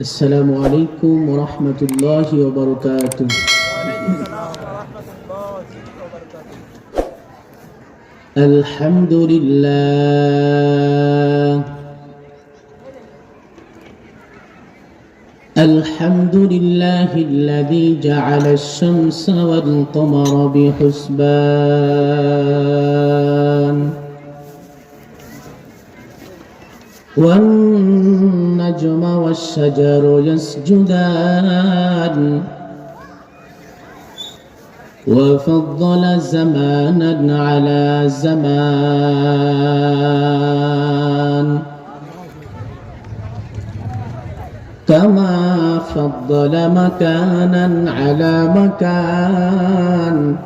السلام عليكم ورحمة الله وبركاته. الحمد لله الذي جعل الشمس والقمر بحسبان والنجم والشجر يسجدان وفضل زمانا على زمان كما فضل مكانا على مكان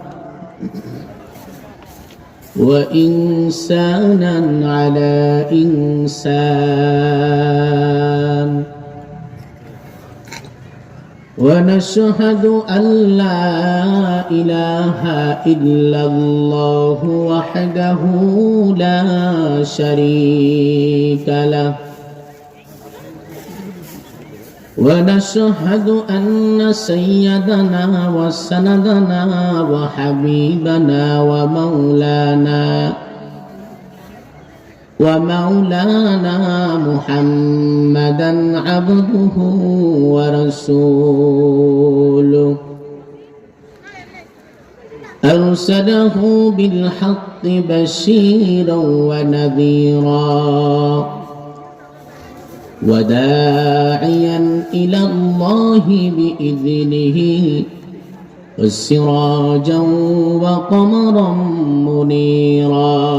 وإنسانا على إنسان ونشهد أن لا إله إلا الله وحده لا شريك له ونشهد أن سيدنا وسندنا وحبيبنا ومولانا محمدا عبده ورسوله أرسله بالحق بشيرا ونذيرا وداعيا إلى الله بإذنه وسراجا وقمرا منيرا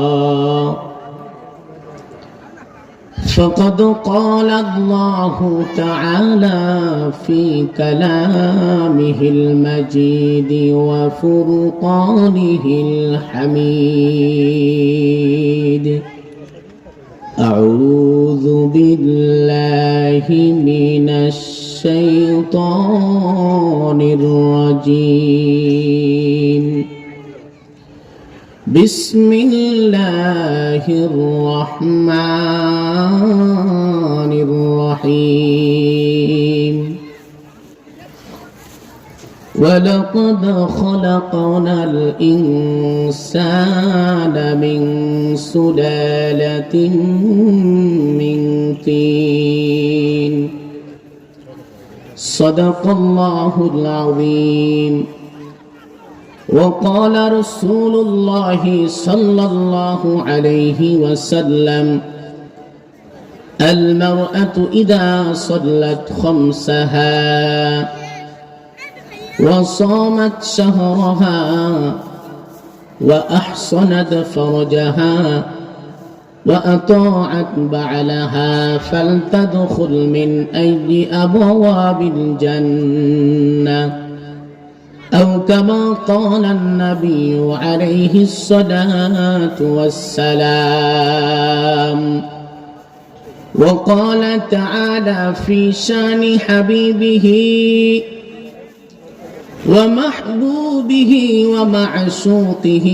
فقد قال الله تعالى في كلامه المجيد وفرقانه الحميد أعوذ بالله من الشيطان الرجيم بسم الله الرحمن الرحيم ولقد خلقنا الإنسان من سلالة من طين صدق الله العظيم وقال رسول الله صلى الله عليه وسلم المرأة إذا صلت خمسها وصامت شهرها وأحصنت فرجها وأطاعت بعلها فلتدخل من أي أبواب الجنة أو كما قال النبي عليه الصلاة والسلام وقال تعالى في شان حبيبه ومحبوبه ومعشوقه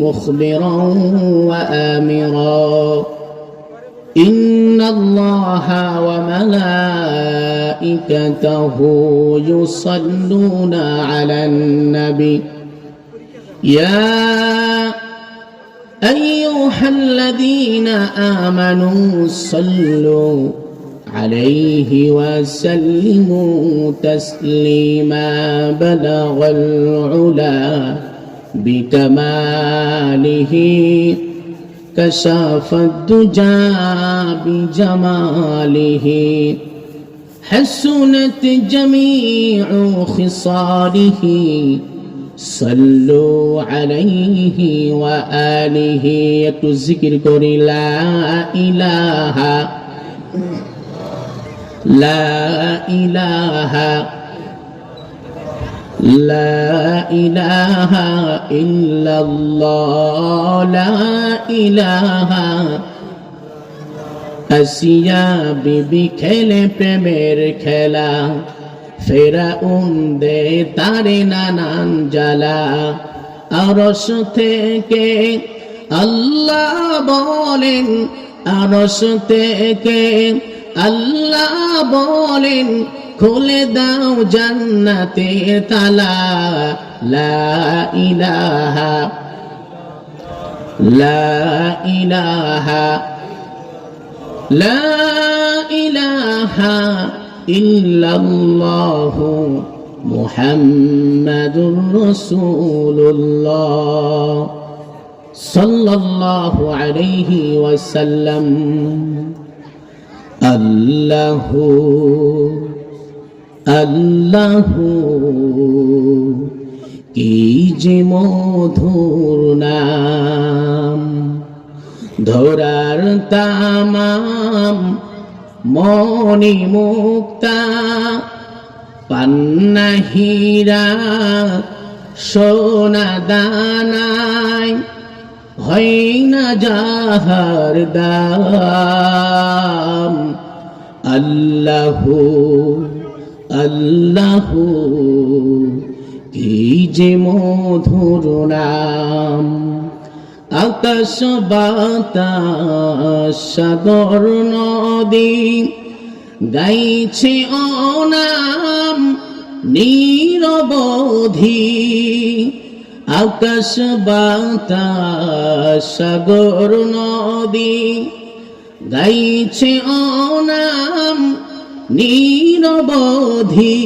مخبرا وآمرا إن الله وملائكته يصلون على النبي يا أيها الذين آمنوا صلوا عليه وسلموا تسليما بلغ العلا بكماله كشف الدجى بجماله حسنت جميع خصاله صلوا عليه وآله একটু জিকির করি লা ইলাহা لا إله إلا الله لا إله আসিয়া বিবি খেলে প্রেমের খেলা ফেরাউন দে তারে নানান জ্বালা আরশ থেকে আল্লাহ বলেন আরশ থেকে আল্লাহ বলেন খুলে দাও জান্নাতের তালা লা ইলাহা লা ইলাহা লা ইলাহা ইল্লাল্লাহু মুহাম্মাদুর রাসূলুল্লাহ সাল্লাল্লাহু আলাইহি ওয়াসাল্লাম। আল্লাহু আল্লাহু কি যে মধুর নাম, ধরার তামাম মনি মুক্তা পান্না হীরা সোনা দানায় হয় না যাহার দাম। আল্লাহু আল্লাহু কি যে মধুর নাম, আকাশ বাতাস সাগর নদী গাইছে অনাম নিরবধি। আকাশ বাতাস সাগর নদী গাইছে অনাম নিরবধি।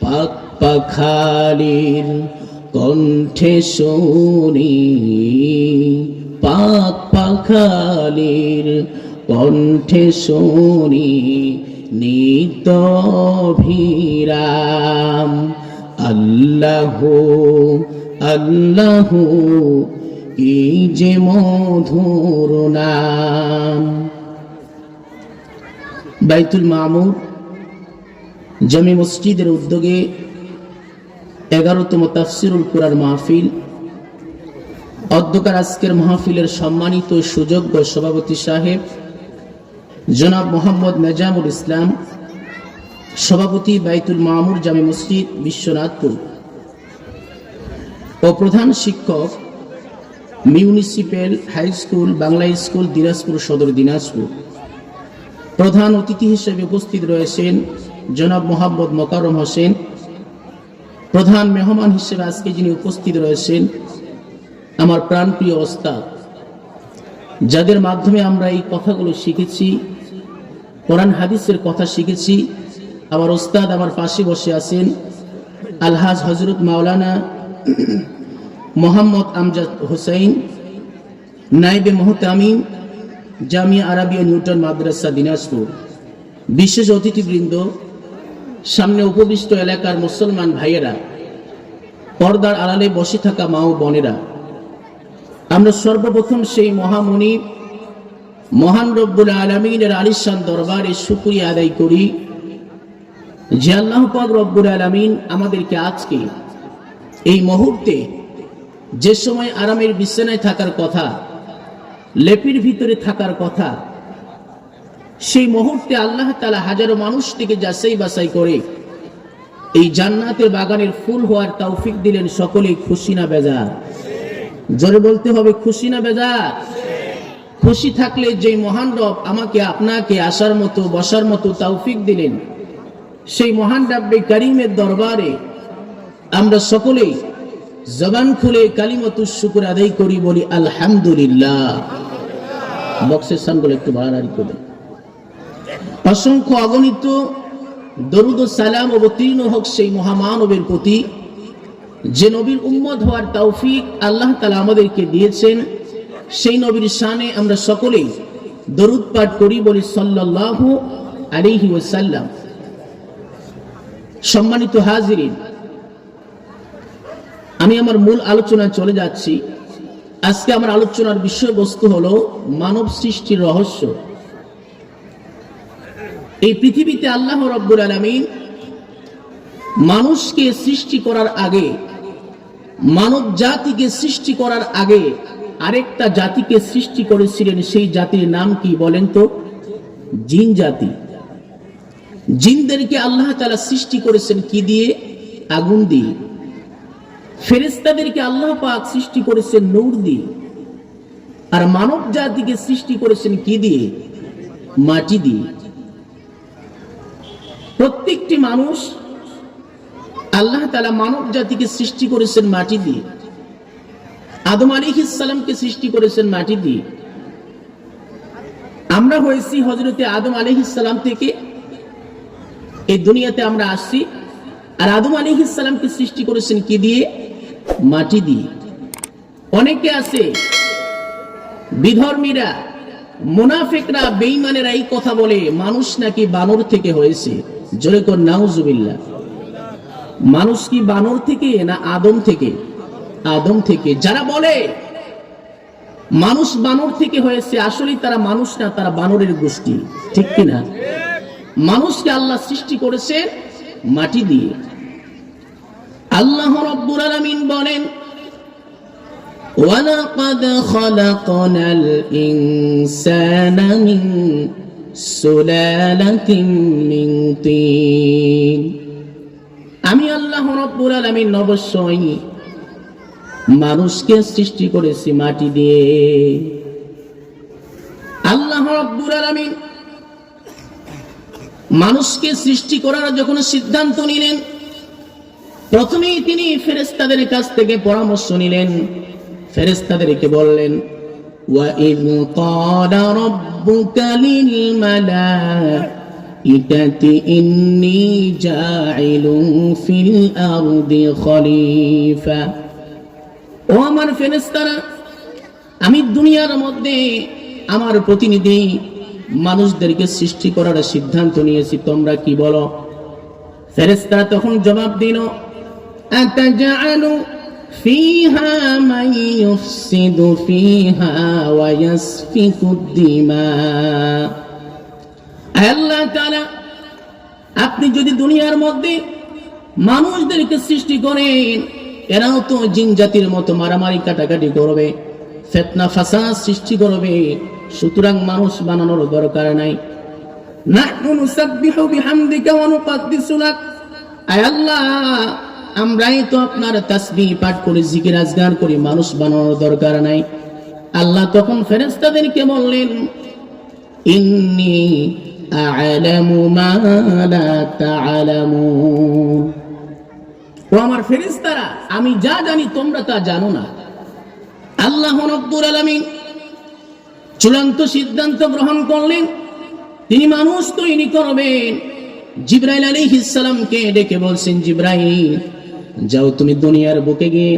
পাক পাখালির কণ্ঠে শুনি, পাক পাখালির কণ্ঠে শুনি নিত অভিরাম। আল্লাহু আল্লাহু কি যে মধুর নাম। বাইতুল মামুর জামি মসজিদের উদ্যোগে 11তম তাফসিরুল কুরআন মাহফিল, অধ্যকার আজকের মাহফিলের সম্মানিত সুযোগ্য সভাপতি সাহেব জনাব মোহাম্মদ নেজামুল ইসলাম, সভাপতি বাইতুল মামুর জামি মসজিদ বিশ্বনাথপুর, ও প্রধান শিক্ষক municipal high school Bangla school Dinajpur Sadar Dinajpur. প্রধান অতিথি হিসেবে উপস্থিত রয়েছেন জনাব মোহাম্মদ মোকাররম হোসেন। প্রধান মেহমান হিসেবে আজকে যিনি উপস্থিত রয়েছেন আমার প্রাণপ্রিয় ওস্তাদ, যাদের মাধ্যমে আমরা এই কথাগুলো শিখেছি, কোরআন হাদিসের কথা শিখেছি। আমার ওস্তাদ আমার পাশে বসে আছেন আলহাজ হযরত মাওলানা মোহাম্মদ আমজাদ হোসেন, নায়েবে মুহতামিম জামিয়া আরাবিয়া নিউটন মাদ্রাসা দিনাজপুর। বিশেষ অতিথিবৃন্দ, সামনে উপবিষ্ট এলাকার মুসলমান ভাইয়েরা, পর্দার আড়ালে বসে থাকা মা ও বোনেরা, আমরা সর্বপ্রথম সেই মহামণি মহান রব্বুল আলামিনের আলিশান দরবারে শুকরিয়া আদায় করি যে আল্লাহ পাক রব্বুল আলামিন আমাদেরকে আজকে এই মুহূর্তে, যে সময় আরামের বিছানায় থাকার কথা, লেপির ভিতরে থাকার কথা, সেই মুহূর্তে আল্লাহ তাআলা হাজারো মানুষ থেকে যাচাই বাছাই করে এই জান্নাতের বাগানের ফুল হওয়ার তৌফিক দিলেন। সকলেই খুশি না বেজার? জোরে বলতে হবে, খুশি না বেজার? খুশি থাকলে যে মহান রব আমাকে আপনাকে আসার মতো বসার মতো তৌফিক দিলেন, সেই মহান রব্বে কারীমের দরবারে আমরা সকলেই জবান খুলে কালিমাতুশ শুকর আদায় করি, বলি আলহামদুলিল্লাহ। বক্সের সাউন্ডগুলো একটু বাড়াবাড়ি করে। অসংখ্য অগণিত দরুদ ও সালাম অবতীর্ণ হোক সেই মহামানবের প্রতি, যে নবীর উম্মত হওয়ার তৌফিক আল্লাহ তাআলা আমাদেরকে দিয়েছেন। সেই নবীর শানে আমরা সকলেই দরুদ পাঠ করি, বলি সাল্লাল্লাহু আলাইহি ওয়াসাল্লাম। সম্মানিত হাজিরিন, আমি আমার মূল আলোচনায় চলে যাচ্ছি। আজকে আমার আলোচনার বিষয়বস্তু হলো মানব সৃষ্টির রহস্য। এই পৃথিবীতে আল্লাহ রাব্বুল আলামিন মানুষকে সৃষ্টি করার আগে, মানব জাতিকে সৃষ্টি করার আগে আরেকটা জাতিকে সৃষ্টি করেছিলেন। সেই জাতির নাম কি বলেন তো? জিন জাতি। জিনদেরকে আল্লাহ তাআলা সৃষ্টি করেছেন কি দিয়ে? আগুন দিয়ে। ফেরেশতাদেরকে আল্লাহ পাক সৃষ্টি করেছেন নূর দিয়ে। আর মানব জাতিকে সৃষ্টি করেছেন কি দিয়ে? মাটি দিয়ে। প্রত্যেকটি মানুষ আল্লাহ তাআলা মানব জাতিকে সৃষ্টি করেছেন মাটি দিয়ে। আদম আলাইহিস সালামকে সৃষ্টি করেছেন মাটি দিয়ে। আমরা হয়েছি হযরতে আদম আলাইহিস সালাম থেকে এই দুনিয়াতে আমরা আসছি। আর আদম আলাইহিস সালামকে সৃষ্টি করেছেন কি দিয়ে? মাটি দিয়ে। অনেকে আছে বিধর্মীরা, মুনাফিকরা, বেঈমানেরা এই কথা বলে মানুষ নাকি বানর থেকে হয়েছে। জোরে কর নাউজুবিল্লাহ। মানুষ কি বানর থেকে না আদম থেকে? আদম থেকে। যারা বলে মানুষ বানর থেকে হয়েছে, আসলে তারা মানুষ না, তারা বানরের গোষ্ঠী। ঠিক কিনা? মানুষকে আল্লাহ সৃষ্টি করেছে মাটি দিয়ে। আল্লাহ রাব্বুল আলামিন বলেন, ওয়ালাকাদ খালাকনাল ইনসানা মিন সুলালাতিন মিন তিন। আমি আল্লাহ রাব্বুল আলামিন অবশ্যই মানুষকে সৃষ্টি করেছি মাটি দিয়ে। আল্লাহ রাব্বুল আলামিন মানুষকে সৃষ্টি করার যখন সিদ্ধান্ত নিলেন, প্রথমেই তিনি ফেরেশতাদের কাছ থেকে পরামর্শ নিলেন। ফেরেশতাদেরকে বললেন, ওয়াইয ক্বালা রাব্বুকা লিল মালাইকাতি ইন্নী জাইলুন ফিল আরদি খলিফা। ও আমার ফেরেশতারা, আমি দুনিয়ার মধ্যে আমার প্রতিনিধি মানুষদেরকে সৃষ্টি করার সিদ্ধান্ত নিয়েছি, তোমরা কি বলো? ফেরেশতারা তখন জবাব দিল, আতাজআলু ফিহা মান ইউফসিদু ফিহা ওয়া ইয়াসফিকুদ দিমা। আল্লাহ তাআলা, আপনি যদি দুনিয়ার মধ্যে মানুষদেরকে সৃষ্টি করেন, এরাও তো জিন জাতির মতো মারামারি কাটাকাটি করবে, ফিতনা ফাসাদ সৃষ্টি করবে, সুতরাং মানুষ বানানোর দরকার নাই। নাহনু নুসাব্বিহু বিহামদিকা ওয়া নুকদ্দিসু লাক। আয় আল্লাহ, আমরাই তো আপনার তাসবিহ পাঠ করি, জিকির আজগার করি, মানুষ বানানোর দরকার নাই। আল্লাহ তখন ফেরেশতাদেরকে বললেন, ইন্নী আ'লামু মা লা তা'লামুন। ও আমার ফেরেশতারা, আমি যা জানি তোমরা তা জানো না। আল্লাহ রাব্বুল আলামিন চূড়ান্ত সিদ্ধান্ত গ্রহণ করলেন, তিনি মানুষ তৈরি করবেন। জিবরাইল আলাইহিস সালামকে ডেকে বলছেন, জিবরাইল, যাও তুমি দুনিয়ার বুকে গিয়ে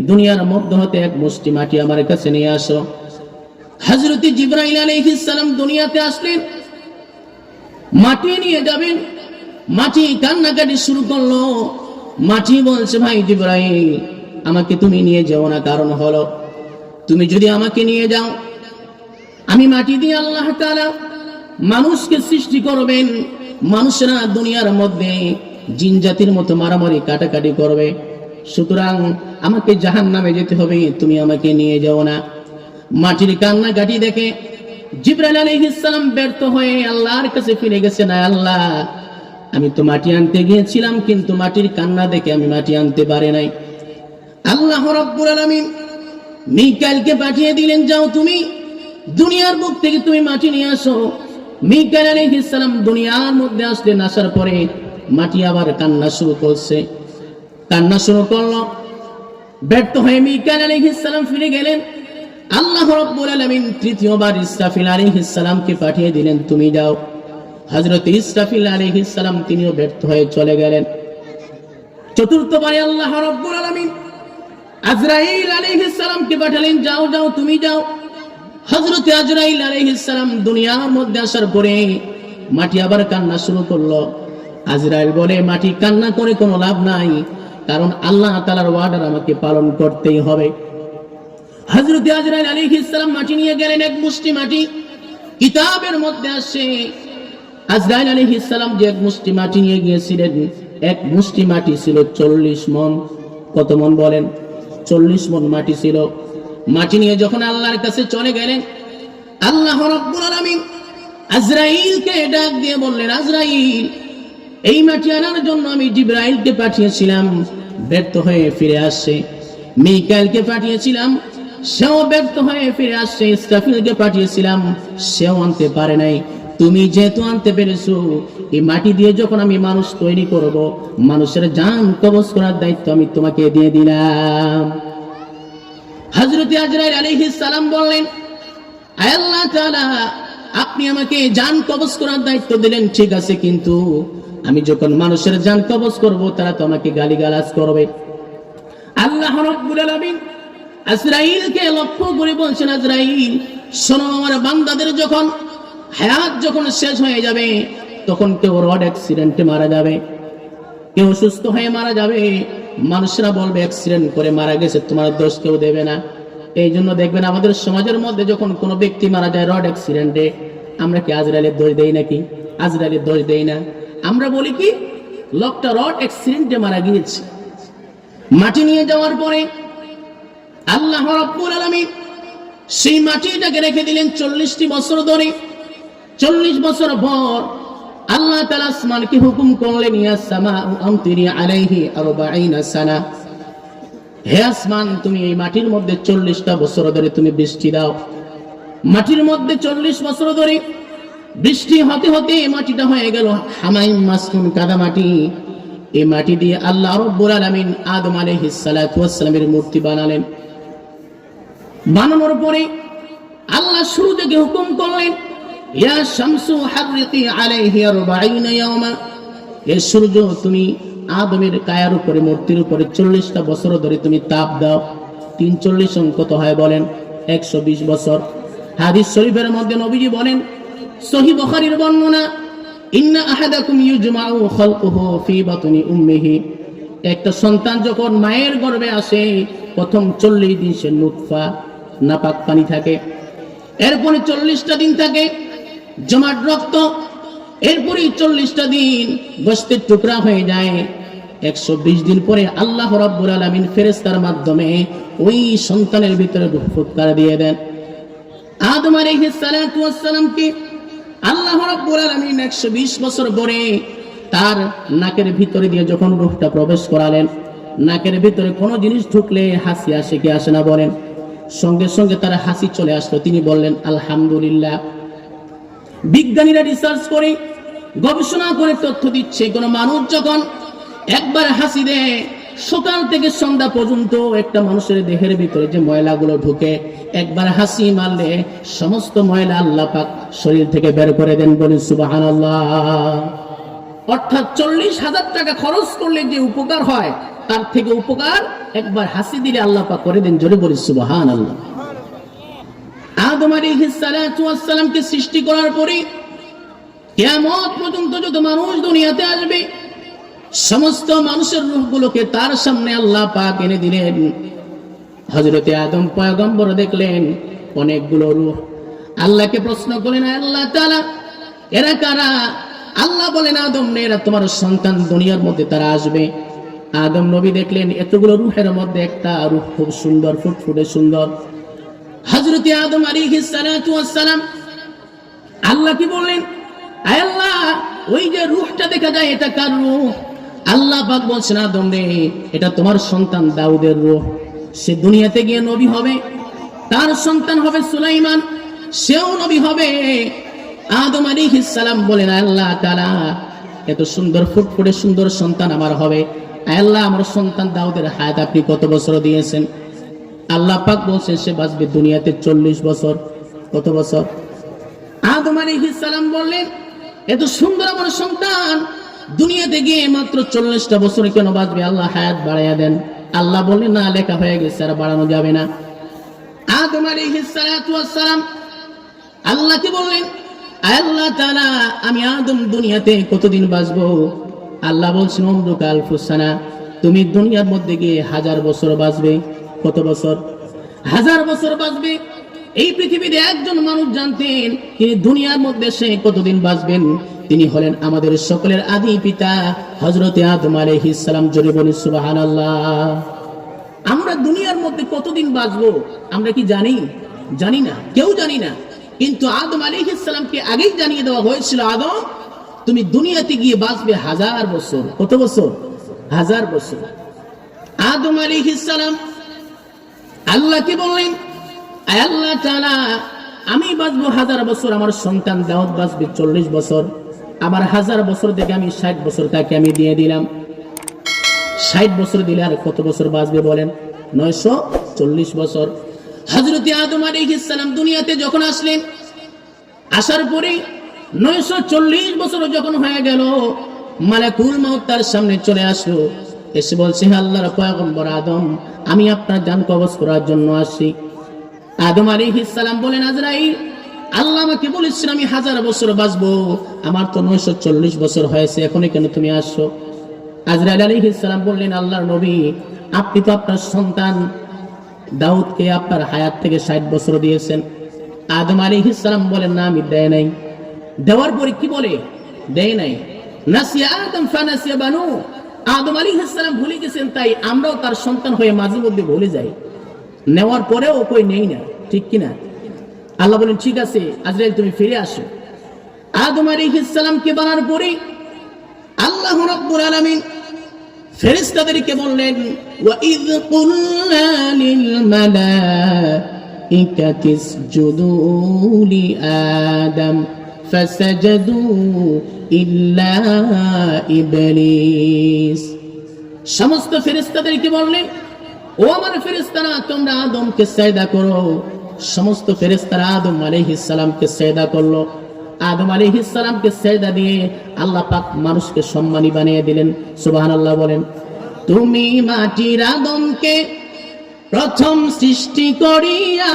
দুনিয়ার মধ্য হতে এক মুষ্টি মাটি আমার কাছে নিয়ে আসো। হযরত জিবরাইল আলাইহিস সালাম দুনিয়াতে আসলেন, মাটি নিয়ে যাবেন। মাটি কান্নাকাটি শুরু করলো। মাটি বলছে, ভাই জিবরাইল, আমাকে তুমি নিয়ে যাও না, কারণ হলো তুমি যদি আমাকে নিয়ে যাও, আমি মাটি দিয়ে আল্লাহ তাআলা মানুষকে সৃষ্টি করবেন। মানুষরা দুনিয়ার মধ্যে জিন জাতির মতো মারামারি কাটাকাটি করবে, সুতরাং আমাকে জাহান্নামে যেতে হবে, তুমি আমাকে নিয়ে যাও না। মাটির কান্নাকাটি দেখে জিবরাইল আলাইহিস সালাম ব্যর্থ হয়ে আল্লাহর কাছে ফিরে গেছে, না আল্লাহ, আমি তো মাটি আনতে গিয়েছিলাম, কিন্তু মাটির কান্না দেখে আমি মাটি আনতে পারি নাই। আল্লাহ রাব্বুল আলামিন মিকাইলকে পাঠিয়ে দিলেন, যাও তুমি দুনিয়ার বুক থেকে তুমি মাটি নিয়ে আসো। মিকাইল আলাইহিস সালাম দুনিয়ার মধ্যে আসলেন। আসার পরে মাটি আবার কান্না শুরু করছে, কান্না শুরু করলো। ব্যর্থ হয়ে মিকাইল আলাইহিস সালাম ফিরে গেলেন। আল্লাহ রাব্বুল আলামিন তৃতীয়বার ইসরাফিল আলাইহিস সালামকে পাঠিয়ে দিলেন, তুমি যাও। হযরত ইসরাফিল আলাইহিস সালাম তিনিও ব্যর্থ হয়ে চলে গেলেন। চতুর্থবারে আল্লাহ রাব্বুল আলামিন আজরাইল আলাইহিস সালামকে পাঠালেন, যাও যাও তুমি যাও। হযরত আজরাইল আলাইহিস সালাম দুনিয়ার মধ্যে আসার পরে মাটি আবার কান্না শুরু করলো। আজরাইল বলে, মাটি কান্না করে কোনো লাভ নাই, কারণ আল্লাহ তাআলার ওয়ার্ডার আমাকে পালন করতেই হবে। হযরত আজরাইল আলাইহিস সালাম মাটি নিয়ে গেলেন, এক মুষ্টি মাটি। কিতাবের মধ্যে আসে আজরাইল আলাইহিস সালাম যে এক মুষ্টি মাটি নিয়ে গিয়েছিলেন, এক মুষ্টি মাটি ছিল 40 মণ। কত মণ বলেন? 40 মণ মাটি ছিল। মাটি নিয়ে যখন আল্লাহর কাছে চলে গেলেন, আল্লাহ রাব্বুল আলামিন আজরাইলকে ডাক দিয়ে বললেন, আজরাইল, এই মাটি আনার জন্য আমি জিবরাইলকে পাঠিয়েছিলাম, ব্যর্থ হয়ে ফিরে আসছে। মিকাইলকে পাঠিয়েছিলাম, সেও ব্যর্থ হয়ে ফিরে আসছে। ইসরাফিলকে পাঠিয়েছিলাম, সেও আনতে পারে নাই। তুমি যেহেতু আনতে পেরেছো, এই মাটি দিয়ে যখন আমি মানুষ তৈরি করব, মানুষের জান কবজ করার দায়িত্ব আমি তোমাকে দিয়ে দিলাম। হযরত আজরাইল আলাইহিস সালাম বললেন, আয় আল্লাহ তাআলা, আপনি আমাকে জান কবজ করার দায়িত্ব দিলেন, ঠিক আছে, কিন্তু আমি যখন মানুষের জান কবজ করব তারা তো আমাকে গালিগালাজ করবে। আল্লাহ রাব্বুল আলামিন আজরাইলকে লক্ষ্য করে বলছেন, আজরাইল শোনো, আমার বান্দাদের যখন হায়াত যখন শেষ হয়ে যাবে, তখন কেউ রোড অ্যাক্সিডেন্টে মারা যাবে, কেউ অসুস্থ হয়ে মারা যাবে, মানুষরা বলবে অ্যাক্সিডেন্ট করে মারা গেছে, তোমার দোষ কেউ দেবে না। এই জন্য দেখবেন আমাদের সমাজের মধ্যে যখন কোনো ব্যক্তি মারা যায় রোড অ্যাক্সিডেন্টে, আমরা কি আজরাইলের দোষ দেই নাকি? আজরাইলের দোষ দেই না। আমরা বলি কি, লোকটা রোড অ্যাক্সিডেন্টে মারা গিয়েছে। মাটি নিয়ে যাওয়ার পরে আল্লাহ রাব্বুল আলামিন সেই মাটিটাকে রেখে দিলেন 40টি বছর ধরে। 40 বছর পর আল্লাহ তাআলা আসমানকে হুকুম করলেন, ইয়া সামাউ আমতিরি আলাইহি 40 সানা, হে আসমান, তুমি এই মাটির মধ্যে 40টা বছর ধরে তুমি বৃষ্টি দাও। মাটির মধ্যে 40 বছর ধরে বৃষ্টি হতে হতে মাটিটা হয়ে গেল হামাইম মাসকুন, কাদা মাটি। এই মাটি দিয়ে আল্লাহ রাব্বুল আলামিন আদম আলাইহিস সালাতু ওয়াস সালামের মূর্তি বানালেন। বানানোর পরে আল্লাহ শুরু থেকে হুকুম করলেন, ইয়া শামসু হাররিকি আলাইহি 40 ইয়াওমা, হে সূর্য, তুমি আদমের কায়ার উপরে, মূর্তির উপরে 40টা বছর ধরে তুমি তাপ দাও। 3 40 কত হয় বলেন? 120 বছর। হাদিস শরীফের মধ্যে নবীজি বলেন, সহিহ বুখারীর বর্ণনা, ইন্না আহাদাকুম ইউজমাউ খালকুহু ফি বাতনি উম্মিহি, একটা সন্তান যখন মায়ের গর্ভে আসে, প্রথম 40 দিন সে নুতফা, নাপাক পানি থাকে, এরপরে 40টা দিন থাকে জমাট রক্ত, এরপরে 40টা দিন গোশতের টুকরা হয়ে যায়। 120 দিন পরে আল্লাহ রাব্বুল আলামিন ফেরেশতার মাধ্যমে ওই সন্তানের ভিতরে রূহ ফুৎকার দিয়ে দেন। আদম আলাইহিস সালাতু ওয়াস সালামকে আল্লাহ রাব্বুল আলামিন 120 বছর পরে তার নাকের ভিতরে দিয়ে যখন রূহটা প্রবেশ করালেন, নাকের ভিতরে কোনো জিনিস ঢুকলে হাসি আসে কি আসে না বলেন? সঙ্গে সঙ্গে তার হাসি চলে আসলো, তিনি বললেন আলহামদুলিল্লাহ। বিজ্ঞানীরা রিসার্চ করে গবেষণা করে তথ্য দিচ্ছে, কোন মানুষ যখন একবার হাসি দেয়, সকাল থেকে সন্ধ্যা পর্যন্ত একটা মানুষের দেহের ভিতরে যে ময়লাগুলো ঢুকে, একবার হাসি মারলে সমস্ত ময়লা আল্লাহ পাক শরীর থেকে বের করে দেন। বলেন সুবহানাল্লাহ। অর্থাৎ 40,000 টাকা খরচ করলে যে উপকার হয়, তার থেকে উপকার একবার হাসি দিলে আল্লাহ পাক করে দেন। জোরে বলি সুবহানাল্লাহ। আদম আলাইহিস সালাতু ওয়াস সালামকে সৃষ্টি করার পরে কিয়ামত পর্যন্ত যত মানুষ দুনিয়াতে আসবে, সমস্ত মানুষের রূহগুলোকে তার সামনে আল্লাহ পাক এনে দিলেন। হযরতে আদম পয়গম্বর দেখলেন অনেকগুলো রূহ। আল্লাহকে প্রশ্ন করলেন, আল্লাহ তাআলা, এরা কারা? আল্লাহ বলেন, আদম নে, এরা তোমার সন্তান, দুনিয়ার মধ্যে তারা আসবে। আদম নবী দেখলেন এতগুলো রূহের মধ্যে একটা রূহ খুব সুন্দর, ফুটফুটে সুন্দর। হযরতে আদম আলাইহিস সালাতু ওয়াস সালাম আল্লাহ কি বললেন, আয় আল্লাহ, ওই যে রূহটা দেখা যায় এটা কার রূহ? আল্লাহ পাক বলছেন, আদম রে, এটা তোমার সন্তান দাউদের রূহ। সে দুনিয়াতে গিয়ে নবী হবে, তার সন্তান হবে সুলাইমান, সেও নবী হবে। আদম আলাইহিস সালাম বলেন, আল্লাহ তাআলা, এত সুন্দর ফুটফুটে সুন্দর সন্তান আমার হবে, আল্লাহ, আমার সন্তান দাউদের হায়াত আপনি কত বছর দিয়েছেন? আল্লাহ পাক বলছেন সে বাঁচবে দুনিয়াতে 40 বছর। কত বছর? আদম আলাইহিস সালাম বললেন, এত সুন্দর আমার সন্তান দুনিয়াতে গিয়ে মাত্র 40টা বছর কেন বাঁচবে? আল্লাহ হায়াত বাড়াইয়া দেন। আল্লাহ বললেন, না, লেখা হয়ে গেছে, আর বাড়ানো যাবে না। আদম আলাইহিস সালাতু ওয়াস সালাম আল্লাহ কি বললেন, আল্লাহ তাআলা, আমি আদম দুনিয়াতে কতদিন বাঁচবো? আল্লাহ বলছেন, উমরুকা আলফুস সানা, তুমি দুনিয়ার মধ্যে গিয়ে 1000 বছর বাঁচবে। কত বছর? 1000 বছর বাঁচবে। এই পৃথিবীতে একজন মানুষ জানতেন তিনি দুনিয়ার মধ্যে সে কতদিন বাঁচবেন। তিনি হলেন আমাদের সকলের আদি পিতা হযরতে আদম আলাইহিস সালাম। জোরে বলি সুবহানাল্লাহ। আমরা দুনিয়ার মধ্যে কতদিন বাঁচবো আমরা কি জানি? জানি না, কেউ জানি না। কিন্তু আদম আলাইহিস সালামকে আগেই জানিয়ে দেওয়া হয়েছিল, আদম, তুমি দুনিয়াতে গিয়ে বাঁচবে 1000 বছর। কত বছর? 1000 বছর। আদম আলাইহিস সালাম আল্লাহকে বললেন, আল্লাহ তাআলা, আমি বাঁচবো 1000 বছর, আমার সন্তান দাউদ বাঁচবে 40 বছর, আবার 1000 বছর থেকে আমি 60 বছর তাকে আমি দিয়ে দিলাম। 60 বছর দিলে আর কত বছর বাঁচবে বলেন? 940 বছর। হযরত আদম আলাইহিস সালাম দুনিয়াতে যখন আসলেন, আসার পরে 940 বছর যখন হয়ে গেল, মালাকুল মাউত তার সামনে চলে আসলো, এসে বলছে, হে আল্লাহর পয়গম্বর আদম, আমি আপনার জান কবজ করার জন্য আসি। আদম আলাইহিস সালাম বলেন, আজরাইল, আল্লাহ আমাকে বলেছেন আমি 1000 বছর বাঁচবো, আমার তো 940 বছর হয়েছে, এখনই কেন তুমি আসছো? আজরাইল আলাইহিস সালাম বললেন, আল্লাহর নবী, আপনি তো আপনার সন্তান দাউদকে আপনার হায়াত থেকে 60 বছর দিয়েছেন। আদম আলাইহিস সালাম বলেন, না, আমি দেয় নাই। দেওয়ার পরে কি বলে? দেয় নাই। নাসিয়া আদম ফানাসিয়া বানু, আদম আলাইহিস সালাম ভুলে গেছেন, তাই আমরাও তার সন্তান হয়ে মাঝে মধ্যে ভুলে যাই। নেওয়ার পরেও কই নেই না, ঠিক কিনা? আল্লাহ বলেন, ঠিক আছে আজরাইল, তুমি ফিরে আসো। আদম আলাইহিস সালামকে বানার পরে আল্লাহ রাব্বুল আলামিন ফেরেশতাদেরকে বললেন, ওয়া ইয কুলনা লিল মালাইকাতি ইসজুদু লি আদম ফাসাজাদু ইল্লা ইবলিস। সমস্ত ফেরেশতাদেরকে বললেন, ও আমার ফেরেশতারা, তোমরা আদমকে সিজদা করো। সমস্ত ফেরেশতারা আদম আলাইহিস সালামকে সিজদা করলো। আদম আলাইহিস সালামকে সিজদা দিয়ে আল্লাহ পাক মানুষকে সম্মানী বানিয়ে দিলেন। সুবহানাল্লাহ বলেন। তুমি মাটির আদমকে প্রথম সৃষ্টি করিয়া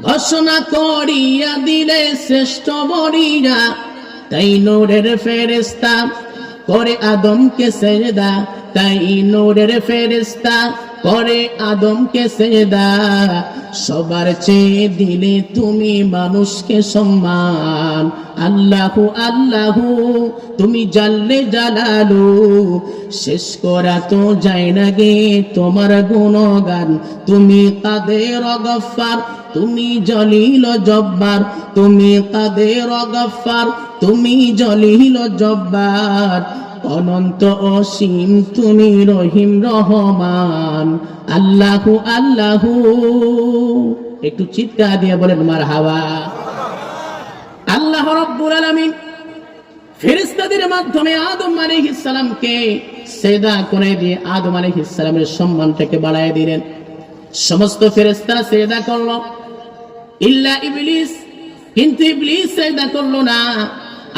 ঘোষণা করিয়া দিলে শ্রেষ্ঠ বরিয়া, তাই নূরের ফেরেশতা করে আদমকে সিজদা, তাই নূরের ফেরেশতা করে আদমকে সিজদা। সবার চেয়ে দিলে তুমি মানুষকে সম্মান। আল্লাহু আল্লাহু তুমি জাল্লে জালালু, শেষ করা তো যায় না গে তোমার গুণগান। তুমি কাদের গফফার, তুমি জলিল জব্বার, তুমি কাদের গফফার, তুমি জলিল জব্বার। অনন্ত অসীম তুমি রহিম রহমান। আল্লাহু আল্লাহু, একটু চিৎকার দিয়ে বলেন মারহাবা। আল্লাহ রাব্বুল আলামিন ফেরেশতাদের মাধ্যমে আদম আলাইহিস সালামকে সিজদা করে দিয়ে আদম আলাইহিস সালামের সম্মানটাকে বাড়ায় দিলেন। সমস্ত ফেরেশতারা সিজদা করলো, ইল্লা ইবলিস, কিন্তু ইবলিস সিজদা করলো না।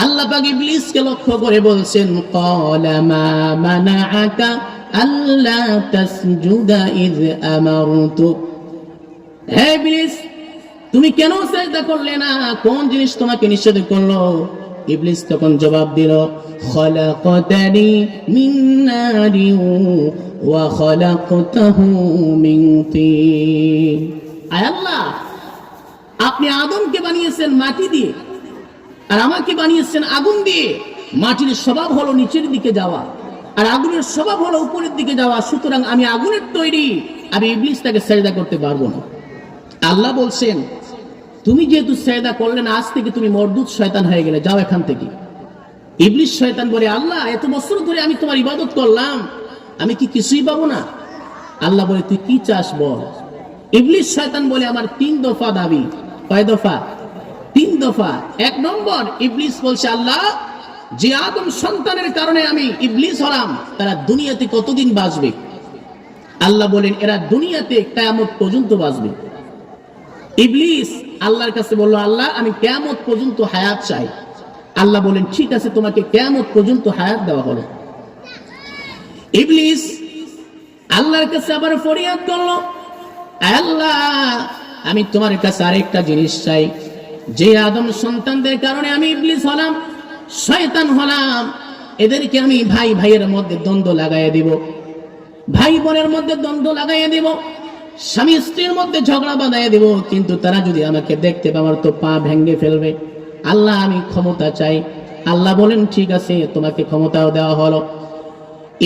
আল্লাহ পাক ইবলিসকে লক্ষ্য করে বলছেন, ক্বালা মা মানাআকা আল্লা তাসজুদা ইয আমারতু। হে ইবলিস, তুমি কেন সিজদা করলে না? কোন জিনিস তোমাকে নিষেধ করলো? ইবলিস তখন জবাব দিল, খলাকতানি মিন নারিন ওয়া খলাকতাহু মিন তিন। আয় আল্লাহ, আপনি আদমকে বানিয়েছেন মাটি দিয়ে, আর আমাকে বানিয়েছেন আগুন দিয়ে। মাটির স্বভাব হলো নিচের দিকে যাওয়া, আর আগুনের স্বভাব হলো উপরের দিকে যাওয়া। সুতরাং আমি আগুনের তৈরি, আমি ইবলিস তাকে সিজদা করতে পারবো না। আল্লাহ বলছেন, তুমি যেহেতু সিজদা করলে না, আজ থেকে তুমি মরদুদ শয়তান হয়ে গেলে, যাও এখান থেকে। ইবলিস শয়তান বলে, আল্লাহ এত বছর ধরে আমি তোমার ইবাদত করলাম, আমি কি কিছুই পাবো না? আল্লাহ বলে, তুই কি চাস বল। ইবলিস শয়তান বলে, আমার 3 দফা দাবি। কয় দফা? 3 দফা। 1 নম্বর, ইবলিস বলছে, আল্লাহ যে আদম সন্তানের কারণে আমি ইবলিস হলাম, তারা দুনিয়াতে কতদিন বাঁচবে? আল্লাহ বলেন, এরা দুনিয়াতে কিয়ামত পর্যন্ত বাঁচবে। ইবলিস আল্লাহর কাছে বলল, আল্লাহ আমি কিয়ামত পর্যন্ত হায়াত চাই। আল্লাহ বলেন, ঠিক আছে, তোমাকে কিয়ামত পর্যন্ত হায়াত দেওয়া হলো। ইবলিস আল্লাহর কাছে আবার ফরিয়াদ করলো, আল্লাহ আমি তোমার কাছে আরেকটা জিনিস চাই। যে আদম সন্তানদের কারণে আমি ইবলিস হলাম, শয়তান হলাম, এদেরকে আমি ভাই ভাইয়ের মধ্যে দ্বন্দ্ব লাগাইয়া দিব, ভাই বোনের মধ্যে দ্বন্দ্ব লাগাইয়া দিব, স্বামী স্ত্রীর মধ্যে ঝগড়া বাঁধাইয়া দিব। কিন্তু তারা যদি আমাকে দেখতে পায়, আমার তো পা ভেঙে ফেলবে। আল্লাহ আমি ক্ষমতা চাই। আল্লাহ বলেন, ঠিক আছে, তোমাকে ক্ষমতাও দেওয়া হলো।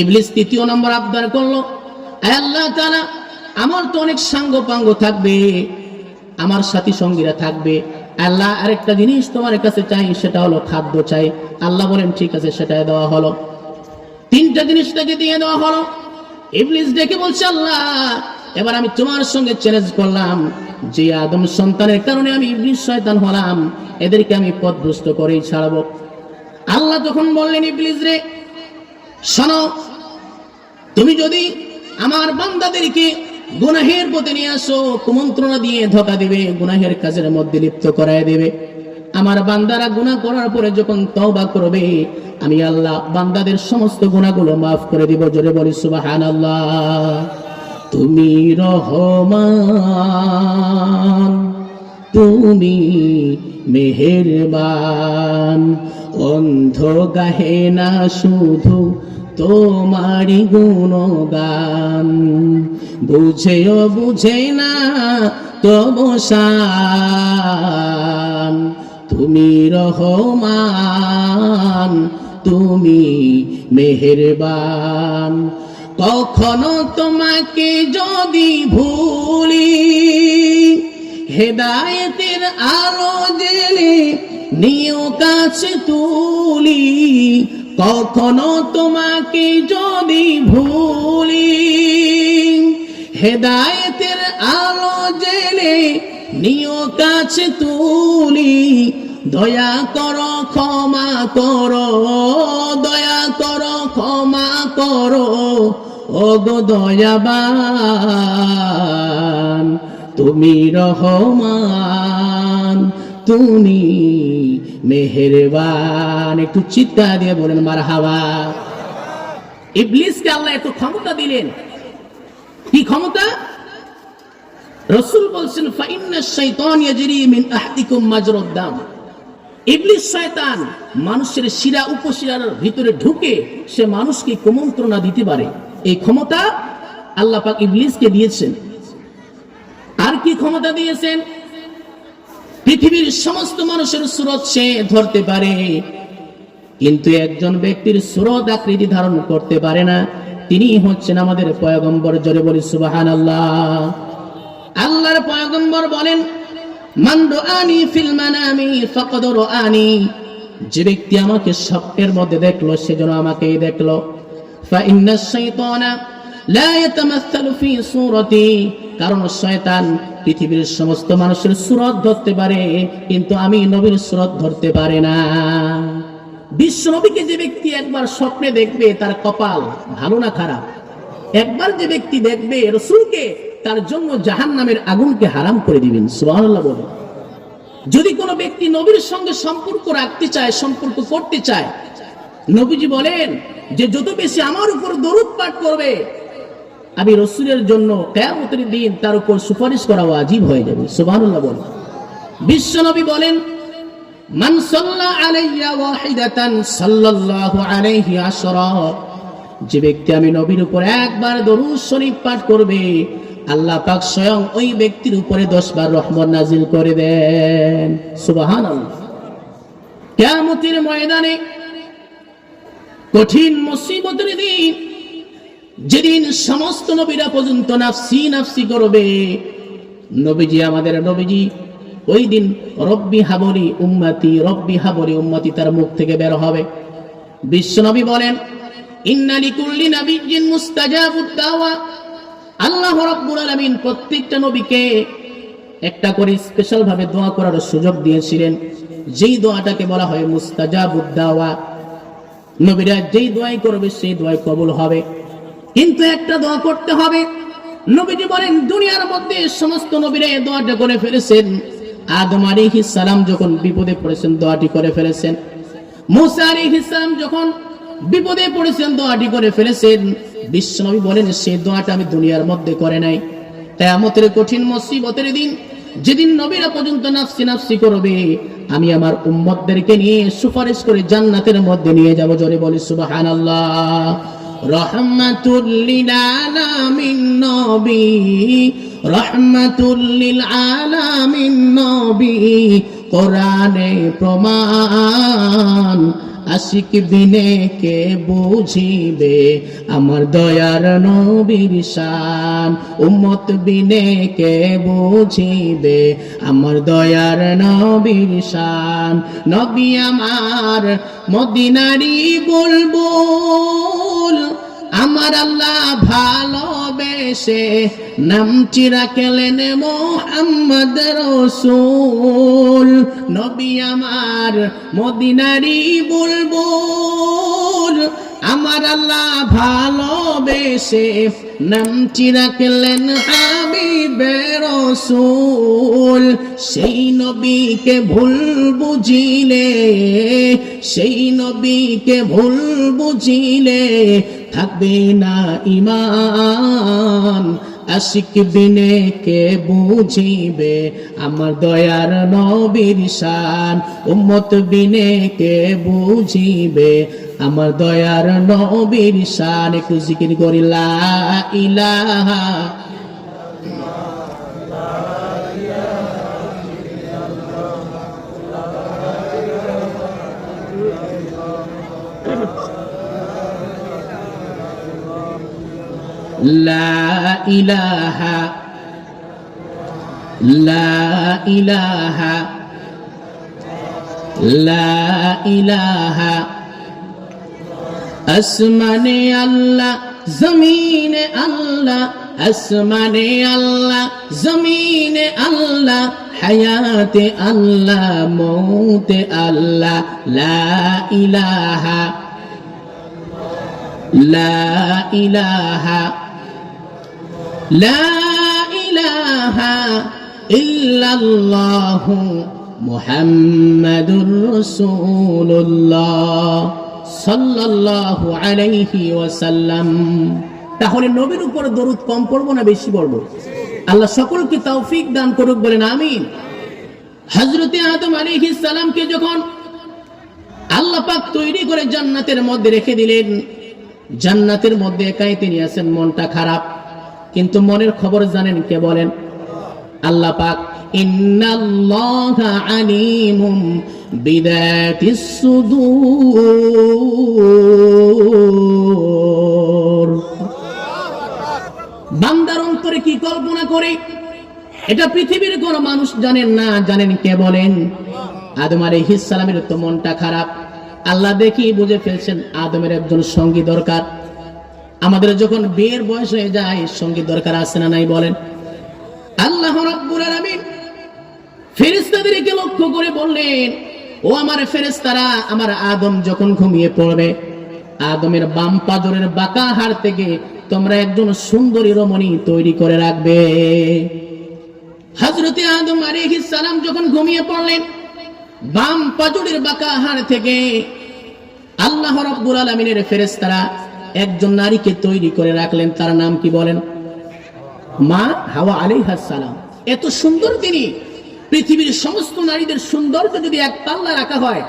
ইবলিস 3য় নম্বর আবদার করলো, আল্লাহ তাআলা আমার তো অনেক সাঙ্গ পাঙ্গ থাকবে, আমার সাথী সঙ্গীরা থাকবে। আল্লাহ আরেকটা জিনিস তোমার কাছে চাই, সেটা হলো খাদ্য চাই। আল্লাহ বলেন, ঠিক আছে, সেটাই দেওয়া হলো। 3টা জিনিস তাকে দিয়ে দেওয়া হলো। ইবলিস ডেকে বলছে, আল্লাহ এবার আমি তোমার সঙ্গে চ্যালেঞ্জ করলাম, যে আদম সন্তানের কারণে আমি ইবলিস শয়তান হলাম, এদেরকে আমি পথভ্রষ্ট করেই ছাড়ব। আল্লাহ তখন বললেন, ইবলিস রে শোনো, তুমি যদি আমার বান্দাদেরকে গুনাহের পথে নিয়ে আসো, কুমন্ত্রণা দিয়ে ধোঁকা দিবে, গুনাহের কাজের মধ্যে লিপ্ত করায় দেবে, আমার বান্দারা গুনাহ করার পরে যখন তওবা করবে, আমি আল্লাহ বান্দাদের সমস্ত গুনাহগুলো মাফ করে দিব। জোরে বলি সুবহানাল্লাহ। তুমি রহমান, তুমি মেহেরবান, অন্ধ গাহে না শুধু তোমারি গুণগান, বুঝেও বুঝে না তবু শান, তুমি রহমান, তুমি মেহেরবান। কখনো তোমাকে যদি ভুলি, হেদায়েতের আলো জেলে নিও কাছে তুলি, কখনো তোমাকে যদি ভুলি, হেদায়েতের আলো জেলে নিও কাছে তুলি, দয়া করো ক্ষমা করো, দয়া করো ক্ষমা করো, ওগো দয়াবান, তুমি রহমান, তুমি মেহেরবান। একটু চিৎকার দিয়ে বলেন মারহাবা। ইবলিসকে আল্লাহ এত ক্ষমতা দিলেন। কি ক্ষমতা? রাসূল বলছেন, ফাইন্নাশ শাইতান ইয়াজরি মিন আহদিকুম মাজরাদ দাম। ইবলিস শয়তান মানুষের শিরা উপশিরার ভিতরে ঢুকে সে মানুষকে কুমন্ত্রণা দিতে পারে। এই ক্ষমতা আল্লাহ পাক ইবলিসকে দিয়েছেন। আর কি ক্ষমতা দিয়েছেন? পৃথিবীর সমস্ত মানুষের সুরত সে ধরতে পারে, কিন্তু একজন ব্যক্তির সুরত আকৃতি ধারণ করতে পারে না। তিনি হচ্ছেন আমাদের পয়গম্বর। জোরে বলি সুবহানাল্লাহ। আল্লাহর পয়গম্বর বলেন, মান রাআনি ফিল মানামি ফাকাদ রাআনি, যে ব্যক্তি আমাকে স্বপ্নের মধ্যে দেখলো সে যেন আমাকেই দেখলো। ফা ইন্নাশ শাইতানা লা ইয়াতামাসসালু ফি সূরাতি, কারণ শয়তান পৃথিবীর সমস্ত মানুষের সুরত ধরতে পারে, কিন্তু আমি নবীর সুরত ধরতে পারে না। বিশ্ব নবীকে যে ব্যক্তি একবার স্বপ্নে দেখবে তার কপাল ভালো না খারাপ? একবার যে ব্যক্তি দেখবে রাসূলকে, তার জন্য জাহান্নামের আগুনকে হারাম করে দিবেন। সুবহানাল্লাহ বলেন। যদি কোনো ব্যক্তি নবীর সঙ্গে সম্পর্ক রাখতে চায়, সম্পর্ক করতে চায়, নবীজি বলেন যে যত বেশি আমার উপর দরুদ পাঠ করবে, আমি রাসূলের জন্য কিয়ামতের দিন তার উপর সুপারিশ করা ওয়াজিব হয়ে যাবে। সুবহানাল্লাহ বলেন। বিশ্ব নবী বলেন, মান সাল্লা আলাইয়া ওয়াহিদাতান সাল্লাল্লাহু আলাইহি আশরা, যে ব্যক্তি আমি নবীর উপর একবার দরুদ শরীফ পাঠ করবে, আল্লাহ পাক স্বয়ং ওই ব্যক্তির উপরে 10 বার রহমত নাজিল করে দেন। সুবহানাল্লাহ। কিয়ামতের ময়দানে কঠিন মুসিবতের দিন, যেদিন সমস্ত নবীরা পর্যন্ত নাফসি নাফসি করবে, নবীজি আমাদের নবীজি ওই দিন রব্বি হাবলি উম্মতি, রব্বি হাবলি উম্মতি তার মুখ থেকে বের হবে। বিশ্ব নবী বলেন, ইন্না লিকুল্লি নাবিয়্যিন মুস্তাজাবুদ দাওয়া, আল্লাহ রাব্বুল আলামিন প্রত্যেকটা নবীকে একটা করে স্পেশাল ভাবে দোয়া করার সুযোগ দিয়েছিলেন, যেই দোয়াটাকে বলা হয় মুস্তাজাবুদ দাওয়া। নবীরা যেই দোয়াই করবে সেই দোয়াই কবুল হবে, কিন্তু একটা দোয়া করতে হবে। নবীজি বলেন, দুনিয়ার মধ্যে সমস্ত নবীরা এই দোয়াটা করে ফেলেছেন। আদম আলাইহিস সালাম যখন বিপদে পড়েছেন দোয়াটি করে ফেলেছেন, মুসা আলাইহিস সালাম যখন বিপদে পড়েছেন দোয়াটি করে ফেলেছেন। বিশ্বনবী বলেন, সেই দোয়াটা আমি দুনিয়ার মধ্যে করে নাই। কিয়ামতের কঠিন মুসিবতের দিন, যেদিন নবীরা পর্যন্ত নাফসি নাফসি করবে, আমি আমার উম্মতদেরকে নিয়ে সুপারিশ করে জান্নাতের মধ্যে নিয়ে যাব। জোরে বলি সুবহানাল্লাহ। রহমাতুল লিল আলামিন নবী, রহমাতুল লিল আলামিন নবী, কোরআনে প্রমাণ, আশিক বিনে কে বুঝিবে আমার দয়ার নবীর শান, উম্মত বিনে কে বুঝিবে আমার দয়ার নবীর শান। নবী আমার মদিনারি বুলবুল, আমার আল্লাহ ভালোবেসে নামটি রাখলেন মুহাম্মদ রাসূল। নবী আমার মদিনারি বুলবুল, আমার আল্লাহ ভালোবেসে নামটি রাখলেন হাবিবে রাসূল। সেই নবীকে ভুল বুঝিলে, সেই নবীকে ভুল বুঝিলে থাকবে না ঈমান। আশিক বিনে কে বুঝিবে আমার দয়ার নবীর শান, উম্মত বিনে কে বুঝিবে আমার দয়ার নবীর শান। একটু জিকির করি লা ইলাহা লা ইলাহা লা ইলাহা লা ইলাহা। আসমানে আল্লাহ জমিনে আল্লাহ, আসমানে আল্লাহ জমিনে আল্লাহ, হায়াতে আল্লাহ মৌতে আল্লাহ। লা ইলাহা লা ইলাহা লা ইলাহা ইল্লাল্লাহু মুহাম্মাদুর রাসূলুল্লাহ সাল্লাল্লাহু আলাইহি ওয়াসাল্লাম। তাহলে নবীর উপর দরুদ কম পড়বো না বেশি পড়বো? আল্লাহ সকলকে তৌফিক দান করুক, বলেন আমিন। হযরতে আদম আলাইহিস সালামকে যখন আল্লাহ পাক তৈরি করে জান্নাতের মধ্যে রেখে দিলেন, জান্নাতের মধ্যে একাই তিনি আছেন, মনটা খারাপ। কিন্তু মনের খবর জানেন কে? বলেন আল্লাহ পাক। ইন্নাল্লাহা আলিমুম বিযাতিস সুদূর। বান্দার অন্তরে কি কল্পনা করে এটা পৃথিবীর কোন মানুষ জানেন না। জানেন কে? বলেন আদম আলাইহিস সালামের তো মনটা খারাপ। আল্লাহ দেখি বুঝে ফেলছেন আদমের একজন সঙ্গী দরকার। আমাদের যখন বিয়ের বয়স হয়ে যায় সঙ্গী দরকার আছে না নাই? বলেন। আল্লাহ রাব্বুল আলামিন ফেরেশতাদেরকে লক্ষ্য করে বললেন, ও আমার ফেরেশতারা, আমার আদম যখন ঘুমিয়ে পড়বে, আদমের বাম পাজরের বাঁকা হাড় থেকে তোমরা একজন সুন্দরী রমণী তৈরি করে রাখবে। হযরতে আদম আলাইহিস সালাম যখন ঘুমিয়ে পড়লেন, বাম পাজরের বাঁকা হাড় থেকে আল্লাহ রাব্বুল আলামিনের ফেরেশতারা একজন নারীকে তৈরি করে রাখলেন। তার নাম কি? বলেন মা হাওয়া আলাইহাস সালাম। এত সুন্দর তিনি। পৃথিবীর সমস্ত নারীদের সৌন্দর্য যদি এক পাল্লা রাখা হয়,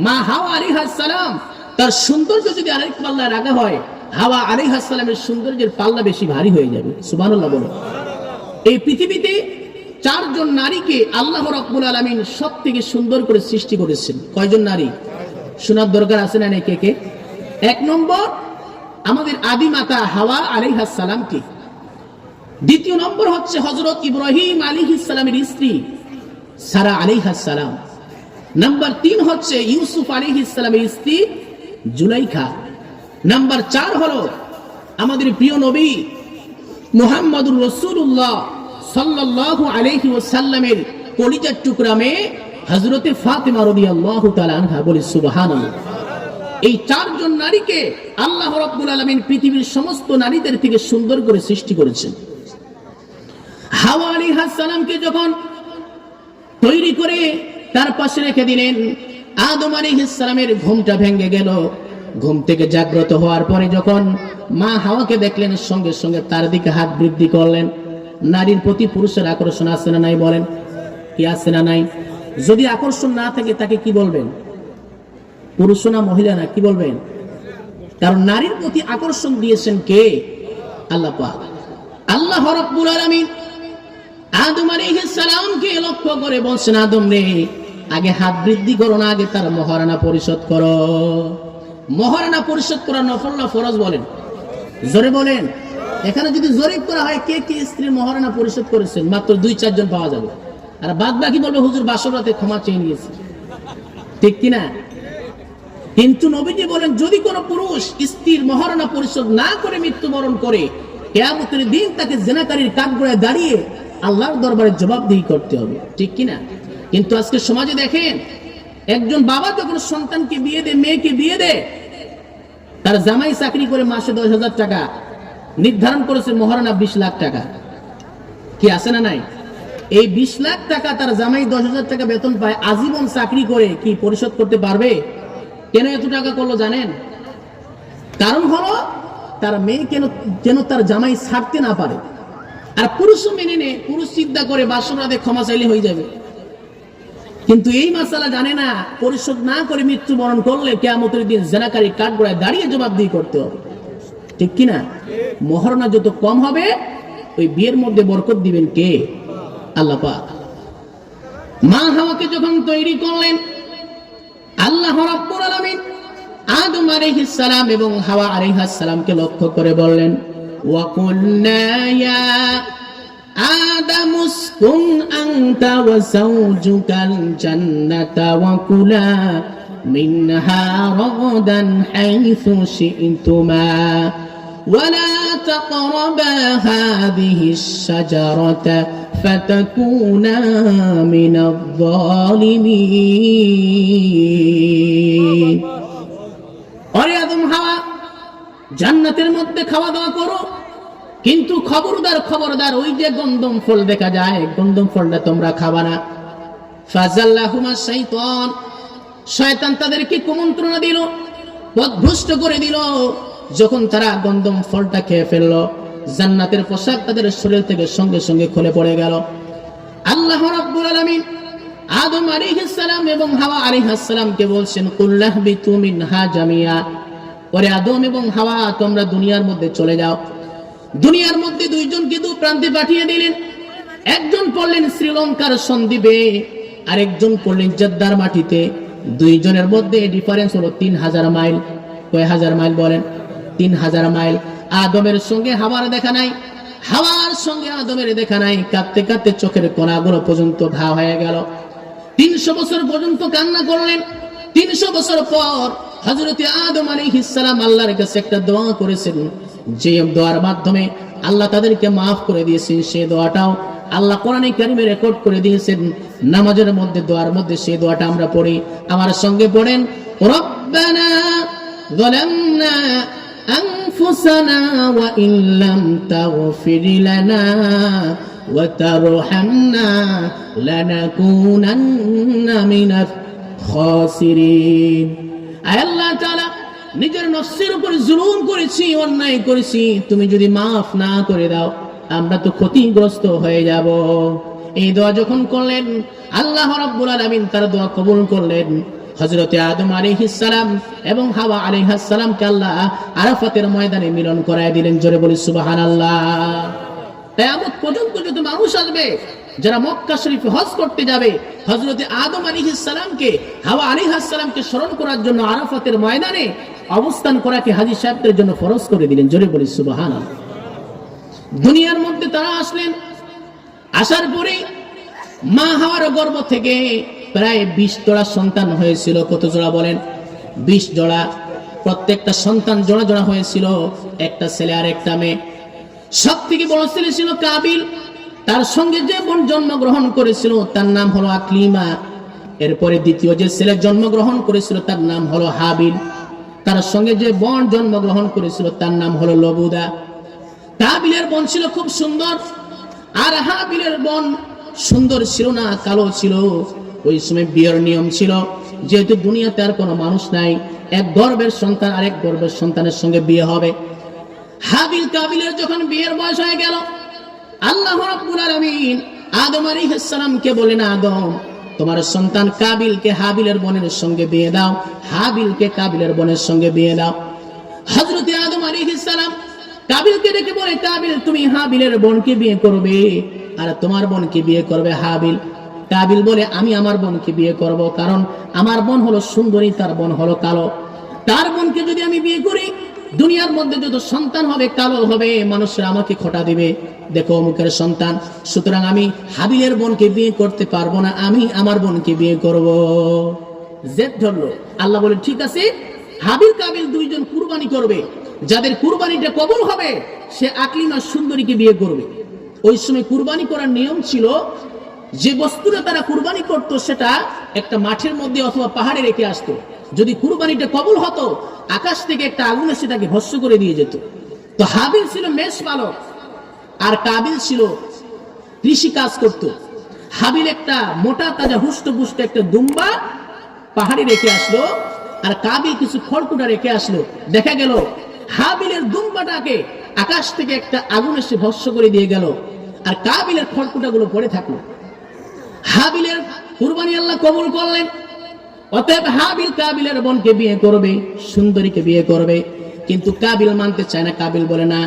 মা হাওয়া আলাইহাস সালাম তার সৌন্দর্য যদি আরেক পাল্লা রাখা হয়, হাওয়া আলাইহাস সালামের সৌন্দর্যের পাল্লা বেশি ভারী হয়ে যাবে। সুবহানাল্লাহ বলো। এই পৃথিবীতে চারজন নারীকে আল্লাহ রাব্বুল আলামিন সবথেকে সুন্দর করে সৃষ্টি করেছেন। কয়জন নারী? শোনার দরকার আছে না? কে কে? এক নম্বর আমাদের আদি মাতা হাওয়া আলাইহাস সালামকে। দ্বিতীয় নম্বর হচ্ছে হযরত ইব্রাহিম আলাইহিস সালামের স্ত্রী সারা আলাইহাস সালাম। নাম্বার 3 হচ্ছে ইউসুফ আলাইহিস সালামের স্ত্রী জুলাইখা। নাম্বার 4 হলো আমাদের প্রিয় নবী মুহাম্মদুর রাসূলুল্লাহ সাল্লাল্লাহু আলাইহি ওয়াসাল্লামের কলিজার টুকরা মেয়ে হযরতে ফাতেমা রাদিয়াল্লাহু তাআলা আনহা। বলি সুবহানাল্লাহ। এই চারজন নারীকে আল্লাহ রাব্বুল আলামিন পৃথিবীর সমস্ত নারীদের থেকে সুন্দর করে সৃষ্টি করেছেন। হাওয়া আলাইহিস সালামকে যখন তৈরি করে তার পাশে রেখে দিলেন, আদম আলাইহিস সালামের ঘুমটা ভেঙে গেল। ঘুম থেকে জাগ্রত হওয়ার পরে যখন মা হাওয়াকে দেখলেন, সঙ্গে সঙ্গে তার দিকে হাত বৃদ্ধি করলেন। নারীর প্রতি পুরুষের আকর্ষণ আছে না নাই? বলেন কি আছে না নাই? যদি আকর্ষণ না থাকে তাকে কি বলবেন? পুরুষ না মহিলা না? কি বলবেন? কারণ নারীর প্রতি আকর্ষণ দিয়েছেন কে? আল্লাহ পাক। আল্লাহ রাব্বুল আলামিন আদম আলাইহিস সালামকে লক্ষ্য করে বলছেন, আদম রে, আগে হাত বৃদ্ধি করো না, আগে তার মহারানা পরিশোধ করো। মহারানা পরিশোধ করা নফল না ফরজ? বলেন জোরে বলেন। এখানে যদি জরিপ করা হয় কে কে স্ত্রীর মহারানা পরিশোধ করেছেন, মাত্র 2-4 জন পাওয়া যাবে। আর বাদ বাকি বলবে হুজুর বাসর রাতে ক্ষমা চেয়ে নিয়েছি। ঠিক কিনা? কিন্তু নবীজি বলেন যদি কোনো পুরুষ স্ত্রীর মহারণা পরিশোধ না করে মৃত্যুবরণ করে, কিয়ামতের দিন তাকে জিনাকারীর কাঠগড়ায় দাঁড়িয়ে আল্লাহর দরবারে জবাবদিহি করতে হবে, ঠিক কিনা? কিন্তু আজকে সমাজে দেখেন, একজন বাবা যখন সন্তানকে বিয়ে দেয়, মেয়েকে বিয়ে দেয়, তার জামাই চাকরি করে মাসে 10,000 টাকা নির্ধারণ করেছে, মহারণা 20 লাখ টাকা। কি আছে না নাই? এই 20 লাখ টাকা তার জামাই 10,000 টাকা বেতন পায়, আজীবন চাকরি করে কি পরিশোধ করতে পারবে? কেন এত টাকা করলো জানেন? কারণ হলো তার মেয়ে যেন তার জামাই ছাড়তে না পারে। আর পুরুষও মেনে নেয়, পুরুষ চিন্তা করে বাসরাতে ক্ষমা চাইলে হয়ে যাবে। কিন্তু এই মাসালা জানে না, পরিশোধ না করে মৃত্যুবরণ করলে কিয়ামতের দিন জিনাকারী কাঠগড়ায় দাঁড়িয়ে জবাবদিহি করতে হবে, ঠিক কিনা? মহারণা যত কম হবে, ওই বিয়ের মধ্যে বরকত দিবেন কে? আল্লাহ পাক। মা হাওয়াকে যখন তৈরি করলেন, আল্লাহ রাব্বুল আলামিন আদম আলাইহিস সালাম এবং হাওয়া আলাইহিস সালামকে লক্ষ্য করে বললেন, ওয়া কুলনা ইয়া আদম উসকুন আনতা ওয়া যাওজুকাল জান্নাতা ওয়া কুলা মিনহা রাগাদান হাইথু শি'তুমা ওয়া লা তাকরাবা হাযিহিশ শাজারাতা ফাতাকুনা মিনাল যালিমিন। আরে আদম হাওয়া, জান্নাতের মধ্যে খাওয়া দাওয়া করো, কিন্তু খবরদার ওই যে গন্ধম ফল দেখা যায়, গন্ধম ফলটা তোমরা খাবা না। ফাজাল্লাহুমা শাইতান, শয়তান তাদেরকে কুমন্ত্রণা দিল, পথভ্রষ্ট করে দিল। যখন তারা গন্ধম ফলটা খেয়ে ফেললো, জান্নাতের পোশাক তাদের শরীর থেকে সঙ্গে সঙ্গে খুলে পড়ে গেল। আল্লাহ রাব্বুল আলামিন আদম আলাইহিস সালাম এবং হাওয়া আলাইহিস সালামকে বলছেন, কুল্লাহবিতু মিনহা জামিয়া, ওরে আদম এবং হাওয়া, তোমরা দুনিয়ার মধ্যে চলে যাও। দুনিয়ার মধ্যে দুইজনকে দু প্রান্তে পাঠিয়ে দিলেন। একজন পড়লেন শ্রীলঙ্কার সন্দ্বীপে, আরেকজন পড়লেন জেদ্দার মাটিতে। দুইজনের মধ্যে ডিফারেন্স হলো 3000 মাইল। কয় হাজার মাইল বলেন? 3000 মাইল। আদমের সঙ্গে হাওয়ার দেখা নাই, হাওয়ার সঙ্গে আদমের দেখা নাই। কাঁদতে কাঁদতে চোখের কোণাগুলো পর্যন্ত ঘা হয়ে গেল। 300 বছর পর্যন্ত কান্না করলেন। 300 বছর পর হযরত আদম আলাইহিস সালাম আল্লাহর কাছে একটা দোয়া করেছেন, যে দোয়ার মাধ্যমে আল্লাহ তাদেরকে মাফ করে দিয়েছেন। সেই দোয়াটাও আল্লাহ কোরআনে কারিমে রেকর্ড করে দিয়েছেন। নামাজের মধ্যে, দোয়ার মধ্যে সেই দোয়াটা আমরা পড়ি। আমার সঙ্গে পড়েন, রব্বানা যালামনা আনফুসানা ওয়া ইল্লাম তাগফির লানা ওয়া তারহামনা লানাকুনান্না মিনাল খাসিরিন। আল্লাহ তাআলা, নিজের নফসের উপর জুলুম করেছি, অন্যায় করেছি, তুমি যদি মাফ না করে দাও, আমরা তো ক্ষতিগ্রস্ত হয়ে যাব। এই দোয়া যখন করলেন, আল্লাহ রাব্বুল আলামিন তার দোয়া কবুল করলেন। হযরত আদম আলাইহিস সালাম এবং হাওয়া আলাইহিস সালামকে আল্লাহ আরাফাতের ময়দানে মিলন করায় দিলেন। জোরে বলি সুবহানাল্লাহ। কিয়ামত পর্যন্ত যত মানুষ আসবে যারা মক্কা শরীফে হজ করতে যাবে, হযরত আদম আলাইহিস সালামকে, হাওয়া আলাইহিস সালামকে স্মরণ করার জন্য আরাফাতের ময়দানে অবস্থান করাকে হাজী সাহেবদের জন্য ফরজ করে দিলেন। জোরে বলি সুবহানাল্লাহ। দুনিয়ার মধ্যে তারা আসলেন। আসার পরে মা হাওয়ার গর্ভ থেকে প্রায় 20 জোড়া সন্তান হয়েছিল। কত জোড়া বলেন? 20 জোড়া। প্রত্যেকটা সন্তান জোড়া জোড়া হয়েছিল, একটা ছেলে আর একটা মেয়ে। সব থেকে বড় ছেলে ছিল কাবিল। তার সঙ্গে যে বোন জন্মগ্রহণ করেছিল তার নাম হলো আকলিমা। এরপরে দ্বিতীয় যে ছেলে জন্মগ্রহণ করেছিল তার নাম হলো হাবিল। তার সঙ্গে যে বোন জন্মগ্রহণ করেছিল তার নাম হলো লবুদা। কাবিলের বোন ছিল খুব সুন্দর, আর হাবিলের বোন সুন্দর ছিল না, কালো ছিল। ওই সময় বিয়ের নিয়ম ছিল, যেহেতু দুনিয়াতে আর কোনো মানুষ নাই, এক গর্ভের সন্তান আরেক গর্ভের সন্তানের সঙ্গে বিয়ে হবে। হাবিল কাবিলের যখন বিয়ের বয়স হয়ে গেল, আল্লাহ রাব্বুল আলামিন আদম আলাইহিস সালামকে বলেন, আদম, তোমার সন্তান কাবিলকে হাবিলের বোনের সঙ্গে বিয়ে দাও, হাবিলকে কাবিলের বোনের সঙ্গে বিয়ে দাও। হযরত আদম আলাইহিস সালাম কাবিলকে ডেকে বলে, কাবিল, তুমি হাবিলের বোনকে বিয়ে করবে আর তোমার বোনকে বিয়ে করবে হাবিল। কাবিল বলে, আমি আমার বোনকে বিয়ে করব, কারণ আমার বোন হলো সুন্দরী, তার বোন হলো কালো। তার বোনকে যদি আমি বিয়ে করি, দুনিয়ার মধ্যে যত সন্তান হবে কালো হবে, মানুষরা আমাকে খোঁটা দিবে, দেখো অমুকের সন্তান। সুতরাং আমি হাবিলের বোনকে বিয়ে করতে পারবো না, আমি আমার বোনকে বিয়ে করব। জেদ ধরলো। আল্লাহ বলে, ঠিক আছে, হাবিল কাবিল দুইজন কুরবানি করবে, যাদের কুরবানিটা কবুল হবে সে আকলিমা সুন্দরীকে বিয়ে করবে। ওই সময় কুরবানি করার নিয়ম ছিল, যে বস্তুটা তারা কুরবানি করত সেটা একটা মাঠের মধ্যে অথবা পাহাড়ে রেখে আসতো। যদি কুরবানিটা কবুল হতো, আকাশ থেকে একটা আগুন এসে তাকে ভস্ম করে দিয়ে যেত। তো হাবিল ছিল মেষ পালক আর কাবিল ছিল কৃষি কাজ করত। হাবিল একটা মোটা তাজা হুষ্টপুষ্ট একটা দুম্বা পাহাড়ে রেখে আসলো, আর কাবিল কিছু খড়কুটা রেখে আসলো। দেখা গেল হাবিলের দুম্বাটাকে আকাশ থেকে একটা আগুন এসে ভস্ম করে দিয়ে গেল, আর কাবিলের খড়কুটা গুলো পড়ে থাকলো। হাবিলের কুরবানি আল্লাহ কবুল করলেন। অতএব হাবিল কাবিলের বোনকে বিয়ে করবে, সুন্দরীকে বিয়ে করবে। কিন্তু কাবিল মানতে চায় না। কাবিল বলে, না,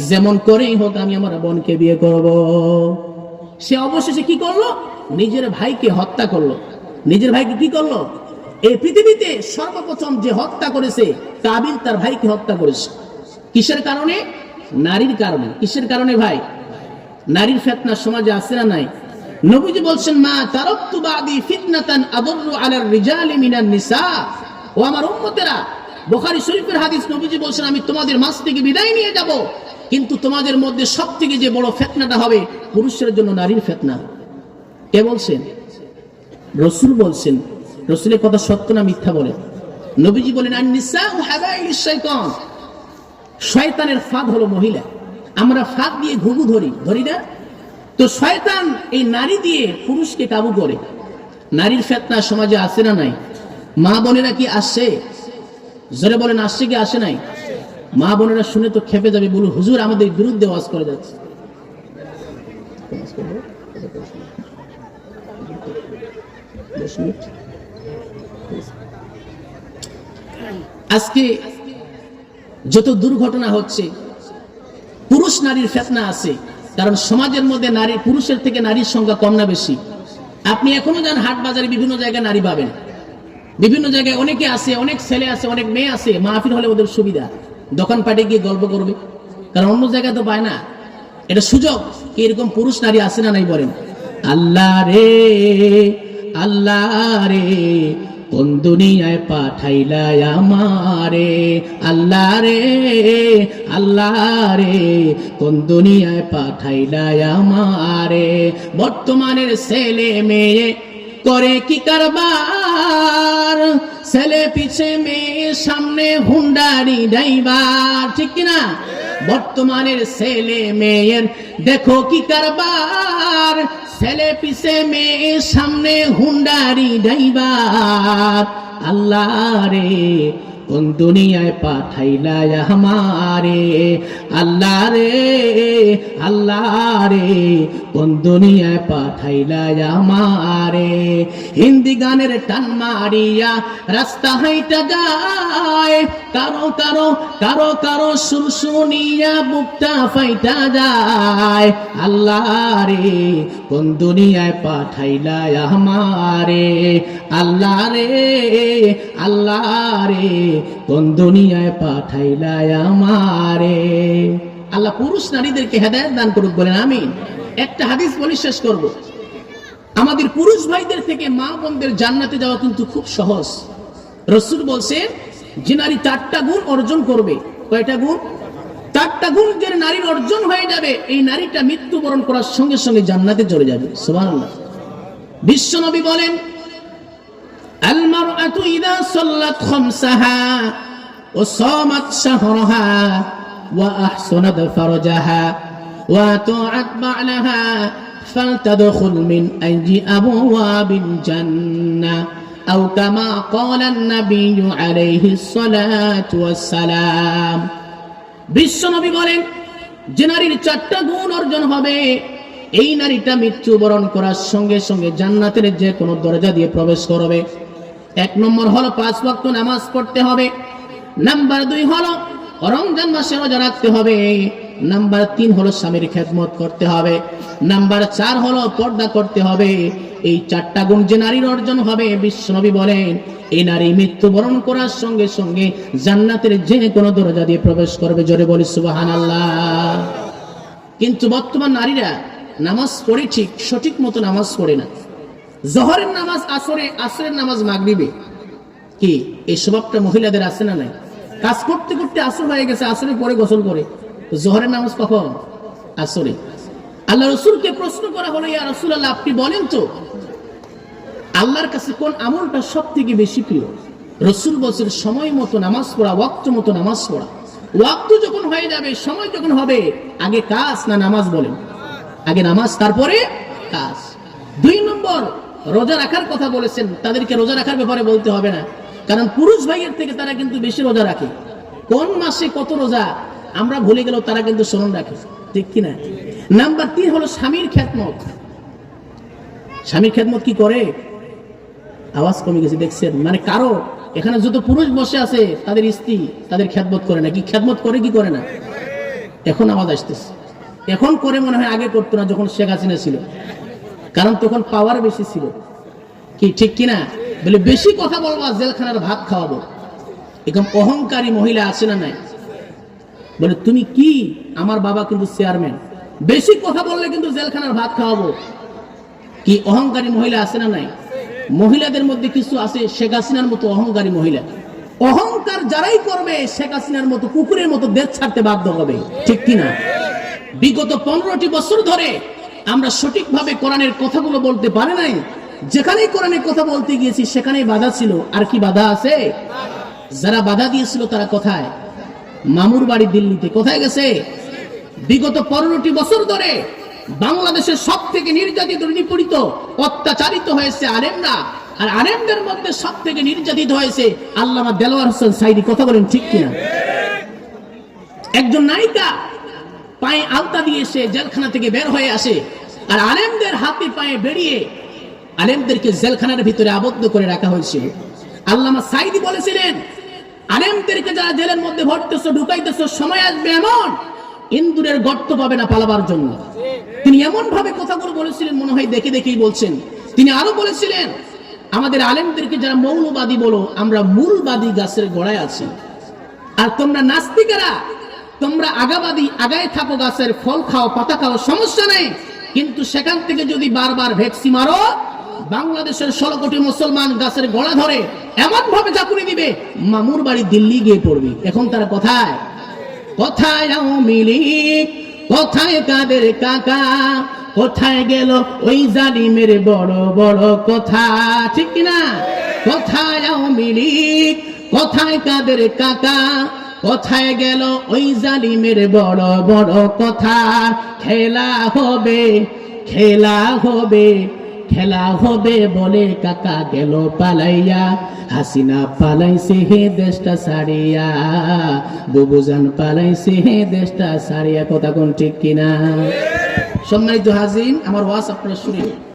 যেমন করেই হোক আমি আমার বোনকে বিয়ে করব। সে অবশেষে কি করলো? নিজের ভাইকে হত্যা করলো। নিজের ভাইকে কি করলো? এই পৃথিবীতে সর্বপ্রথম যে হত্যা করেছে কাবিল তার ভাইকে হত্যা করেছে। কিসের কারণে? নারীর কারণে। কিসের কারণে ভাই? নারীর ফিতনা সমাজে আছে না নাই? নবীজি বলছেন, মা তারাকতু বাদি ফিতনাতান আদররু আলার রিজালি মিনান নিসা। ও আমার উম্মতেরা, বুখারী শরীফের হাদিস, নবীজি বলছেন, আমি তোমাদের মাঝ থেকে বিদায় নিয়ে যাব, কিন্তু তোমাদের মধ্যে সবথেকে যে বড় ফিতনাটা হবে পুরুষের জন্য নারীর ফিতনা। কে বলছেন? রাসূল বলছেন। রাসূলের কথা সত্য না মিথ্যা বলেন? নবীজি বলেন, আন নিসাউ হাবাইলিশ শাইতান। শয়তানের ফাঁদ হলো মহিলা। আমরা ফাঁদ দিয়ে ঘুঘু ধরি না? তো শয়তান এই নারী দিয়ে পুরুষকে কাবু করে। নারীর ফিতনা সমাজে আছে না নাই? মা বোনেরা কি আসছে? জোরে বলেন, আসছে কি আসে নাই? মা বোনেরা শুনে তো খেপে যাবে, বলুন হুজুর আমাদের বিরুদ্ধে ওয়াজ করে যাচ্ছে। আজকে যত দুর্ঘটনা হচ্ছে, পুরুষ নারীর ফিতনা আছে। কারণ সমাজের মধ্যে নারী পুরুষের থেকে নারীর সংখ্যা কম না বেশি? আপনি এখনো যান হাট বাজারে, বিভিন্ন জায়গায় নারী পাবেন। বিভিন্ন জায়গায় অনেকে আছে, অনেক ছেলে আছে, অনেক মেয়ে আছে। মাহফিল হলে ওদের সুবিধা, দোকানপাটে গিয়ে গল্প করবে, কারণ অন্য জায়গায় তো পায় না। এটা সুযোগ। এরকম পুরুষ নারী আছে না নাই বলেন? আল্লাহ রে, আল্লাহ রে, কোন দুনিয়ায় পাঠাইলা আমারে। আল্লাহ রে, আল্লাহ রে, কোন দুনিয়ায় পাঠাইলা আমারে। বর্তমানের ছেলে মেয়ে করে কি কারবার, ছেলে পিছে মেয়ে সামনে হুন্ডারি ড্রাইভার, ঠিক কিনা? বর্তমানের ছেলে মেয়ের দেখো কি কারবার, ছেলে পিছে মেয়ে সামনে হুন্ডারি ড্রাইভার। আল্লাহ রে, কোন দুনিয়ায় পাঠাইলা আমারে। আল্লাহ রে, আল্লাহ রে, কোন দুনিয়ায় পাঠাইলা আমারে। হিন্দি গানের টান মারিয়া রাস্তা হাইটা যায়, কারো কারো কারো কারো সুর শুনিয়া বুকটা ফাইটা যায়। আল্লাহ রে, কোন দুনিয়ায় পাঠাইলা আমারে। আল্লাহ রে, আল্লাহ রে, কোন দুনিয়ায় পাঠাইলা আমারে। আল্লাহ পুরুষ নারীদেরকে হেদায়েত দান করুক, বলেন আমিন। একটা হাদিস বলে শেষ করব। আমাদের পুরুষ ভাইদের থেকে মা বোনদের জান্নাতে যাওয়া কিন্তু খুব সহজ। রাসূল বলছেন, যে নারী 4টা গুণ অর্জন করবে। কয়টা গুণ? 4টা গুণ যে নারীর অর্জন হয়ে যাবে, এই নারীটা মৃত্যুবরণ করার সঙ্গে সঙ্গে জান্নাতে চলে যাবে। সুবহানাল্লাহ। বিশ্ব নবী বলেন, আল মারআতু ইযা সাল্লাত খামসাহা ওয়া সামাত শাহরাহা ওয়া আহসানাত ফারজাহা ওয়া আতাআত বা'লাহা ফালতাদখুল মিন আইয়ি আবওয়াবিল জান্নাহ আও কামা ক্বালা আন-নাবিয়্যু আলাইহিস সালাতু ওয়াস সালাম। বিশ্ব নবী বলেন, যে নারীর 4টা গুণ অর্জন হবে, এই নারীটা মৃত্যুবরণ করার সঙ্গে সঙ্গে জান্নাতের যে কোনো দরজা দিয়ে প্রবেশ করবে। 1 নম্বর হলো 5 ওয়াক্ত নামাজ পড়তে হবে। নাম্বার 2 হলো রমজান মাসে রোজা রাখতে হবে। নাম্বার 3 হলো স্বামীর খেদমত করতে হবে। নাম্বার 4 হলো পর্দা করতে হবে। এই 4টা গুণ যে নারীর অর্জন হবে, বিশ্বনবী বলেন, এই নারী মৃত্যুবরণ করার সঙ্গে সঙ্গে জান্নাতের যে কোনো দরজা দিয়ে প্রবেশ করবে। জোরে বলি সুবহানাল্লাহ। কিন্তু বর্তমান নারীরা নামাজ পড়ে, ঠিক সঠিক মতো নামাজ পড়ে না। জোহরের নামাজ আসরে, আসরের নামাজ মাগরিবে, কি এই স্বভাবটা মহিলাদের আছে না নাই? কাজ করতে করতে আসর হয়ে গেছে, আসরে পরে গোসল করে, তো জোহরের নামাজ কখন? আসরে। আল্লাহ রসুলকে প্রশ্ন করা হলো, ইয়া রাসূলুল্লাহ, আপনি বলেন তো আল্লাহর কাছে কোন আমলটা সব থেকে বেশি প্রিয়? রসুল বলছেন সময় মতো নামাজ পড়া, ওয়াক্ত মতো নামাজ পড়া। ওয়াক্ত যখন হয়ে যাবে, সময় যখন হবে, আগে কাজ না নামাজ? বলেন আগে নামাজ তারপরে কাজ। 2 নম্বর, রোজা রাখার কথা বলেছেন। তাদেরকে রোজা রাখার ব্যাপারে বলতে হবে না, কারণ পুরুষ ভাইয়ের থেকে তারা কিন্তু বেশি রোজা রাখে। কোন মাসে কত রোজা আমরা ভুলে গেলেও তারা কিন্তু স্মরণ রাখে, ঠিক কিনা? নাম্বার 3 হলো স্বামীর খেদমত। স্বামীর খেদমত কি করে? আওয়াজ কমে গেছে দেখছেন? মানে কারো এখানে যত পুরুষ বসে আছে তাদের স্ত্রী তাদের খেদমত করে না কি? খেদমত করে কি করে না? এখন আওয়াজ আসতেছে। এখন করে মনে হয়, আগে করতো না যখন শেখ হাসিনা ছিল, কারণ তখন পাওয়ার বেশি ছিল, কি ঠিক কিনা? বলে বেশি কথা বলবা, জেলখানার ভাত খাওয়াবো। এরকম অহংকারী মহিলা আছে না নাই? বলে তুমি কি, আমার বাবা কিন্তু চেয়ারম্যান, বেশি কথা বললে কিন্তু জেলখানার ভাত খাওয়াবো। কি অহংকারী মহিলা আছে না নাই? মহিলাদের মধ্যে কিছু আছে শেখ হাসিনার মতো অহংকারী মহিলা। অহংকার যারাই করবে শেখ হাসিনার মতো কুকুরের মতো দেশ ছাড়তে বাধ্য হবে, ঠিক কিনা? বিগত 15টি বছর ধরে আমরা সঠিকভাবে কোরআনের কথাগুলো বলতে পারি নাই। যেখানেই কোরআনের কথা বলতে গিয়েছি সেখানেই বাধা ছিল। আর কি বাধা আছে? যারা বাধা দিয়েছিল তারা কোথায়? মামুর বাড়ি দিল্লিতে। কোথায় গেছে? বিগত 15টি বছর ধরে বাংলাদেশের সব থেকে নির্যাতিত, নিপীড়িত, অত্যাচারিত হয়েছে আলেমরা। আর আলেমদের মধ্যে সব থেকে নির্যাতিত হয়েছে আল্লামা দেলোয়ার হোসেন সাঈদী। কথা বলেন ঠিক কিনা? একজন নায়িকা পায়ে আলতা দিয়ে সে জেলখানা থেকে বের হয়ে আসে, আর আলেমদের হাতে পায়ে বেরিয়ে আলেমদেরকে জেলখানার ভিতরে আবদ্ধ করে রাখা হয়েছিল। আল্লামা সাঈদী বলেছিলেন, আলেমদেরকে যারা জেলের মধ্যে ভরতেছো, ঢুকাইতেছো, সময় আসবে এমন ইন্দুরের গর্ত পাবে না পালাবার জন্য। তিনি এমন ভাবে কথাগুলো বলেছিলেন, মনে হয় দেখে দেখেই বলছেন। তিনি আরো বলেছিলেন, আমাদের আলেমদেরকে যারা মৌলবাদী বলো, আমরা মূলবাদী গাছের গোড়ায় আছি। আর তোমরা নাস্তিকেরা, তোমরা আগাবাদী, আগায় থাকো, গাছের ফল খাও, পাতা খাও, সমস্যা নেই, কিন্তু সেখান থেকে যদি বারবার ভ্যাকসি মারো, বাংলাদেশের 16 কোটি মুসলমান গাছের গোড়া ধরে এমন ভাবে চাকুরি দিবে, মামুর বাড়ি দিল্লি গিয়ে পড়বি। এখন তারা কোথায়? কোথায় আওয়ামী লীগ? কোথায় কাদের কাকা? কোথায় গেল ওই জালিমের বড় বড় কথা? ঠিক কিনা? কোথায় আওয়ামী লীগ? কোথায় কাদের কাকা? কোথায় গেল ওই জালিমের বড় বড় কথা? খেলা হবে, খেলা হবে, খেলা হবে বলে কাকা গেল পালাইয়া। হাসিনা পালাইছে হে দেশটা ছাড়িয়া, বুবুজান পালাইছে হে দেশটা ছাড়িয়া। কথা কোন ঠিক কিনা? সম্মানিত হাজির, আমার ওয়াজ আপনারা শুনেন।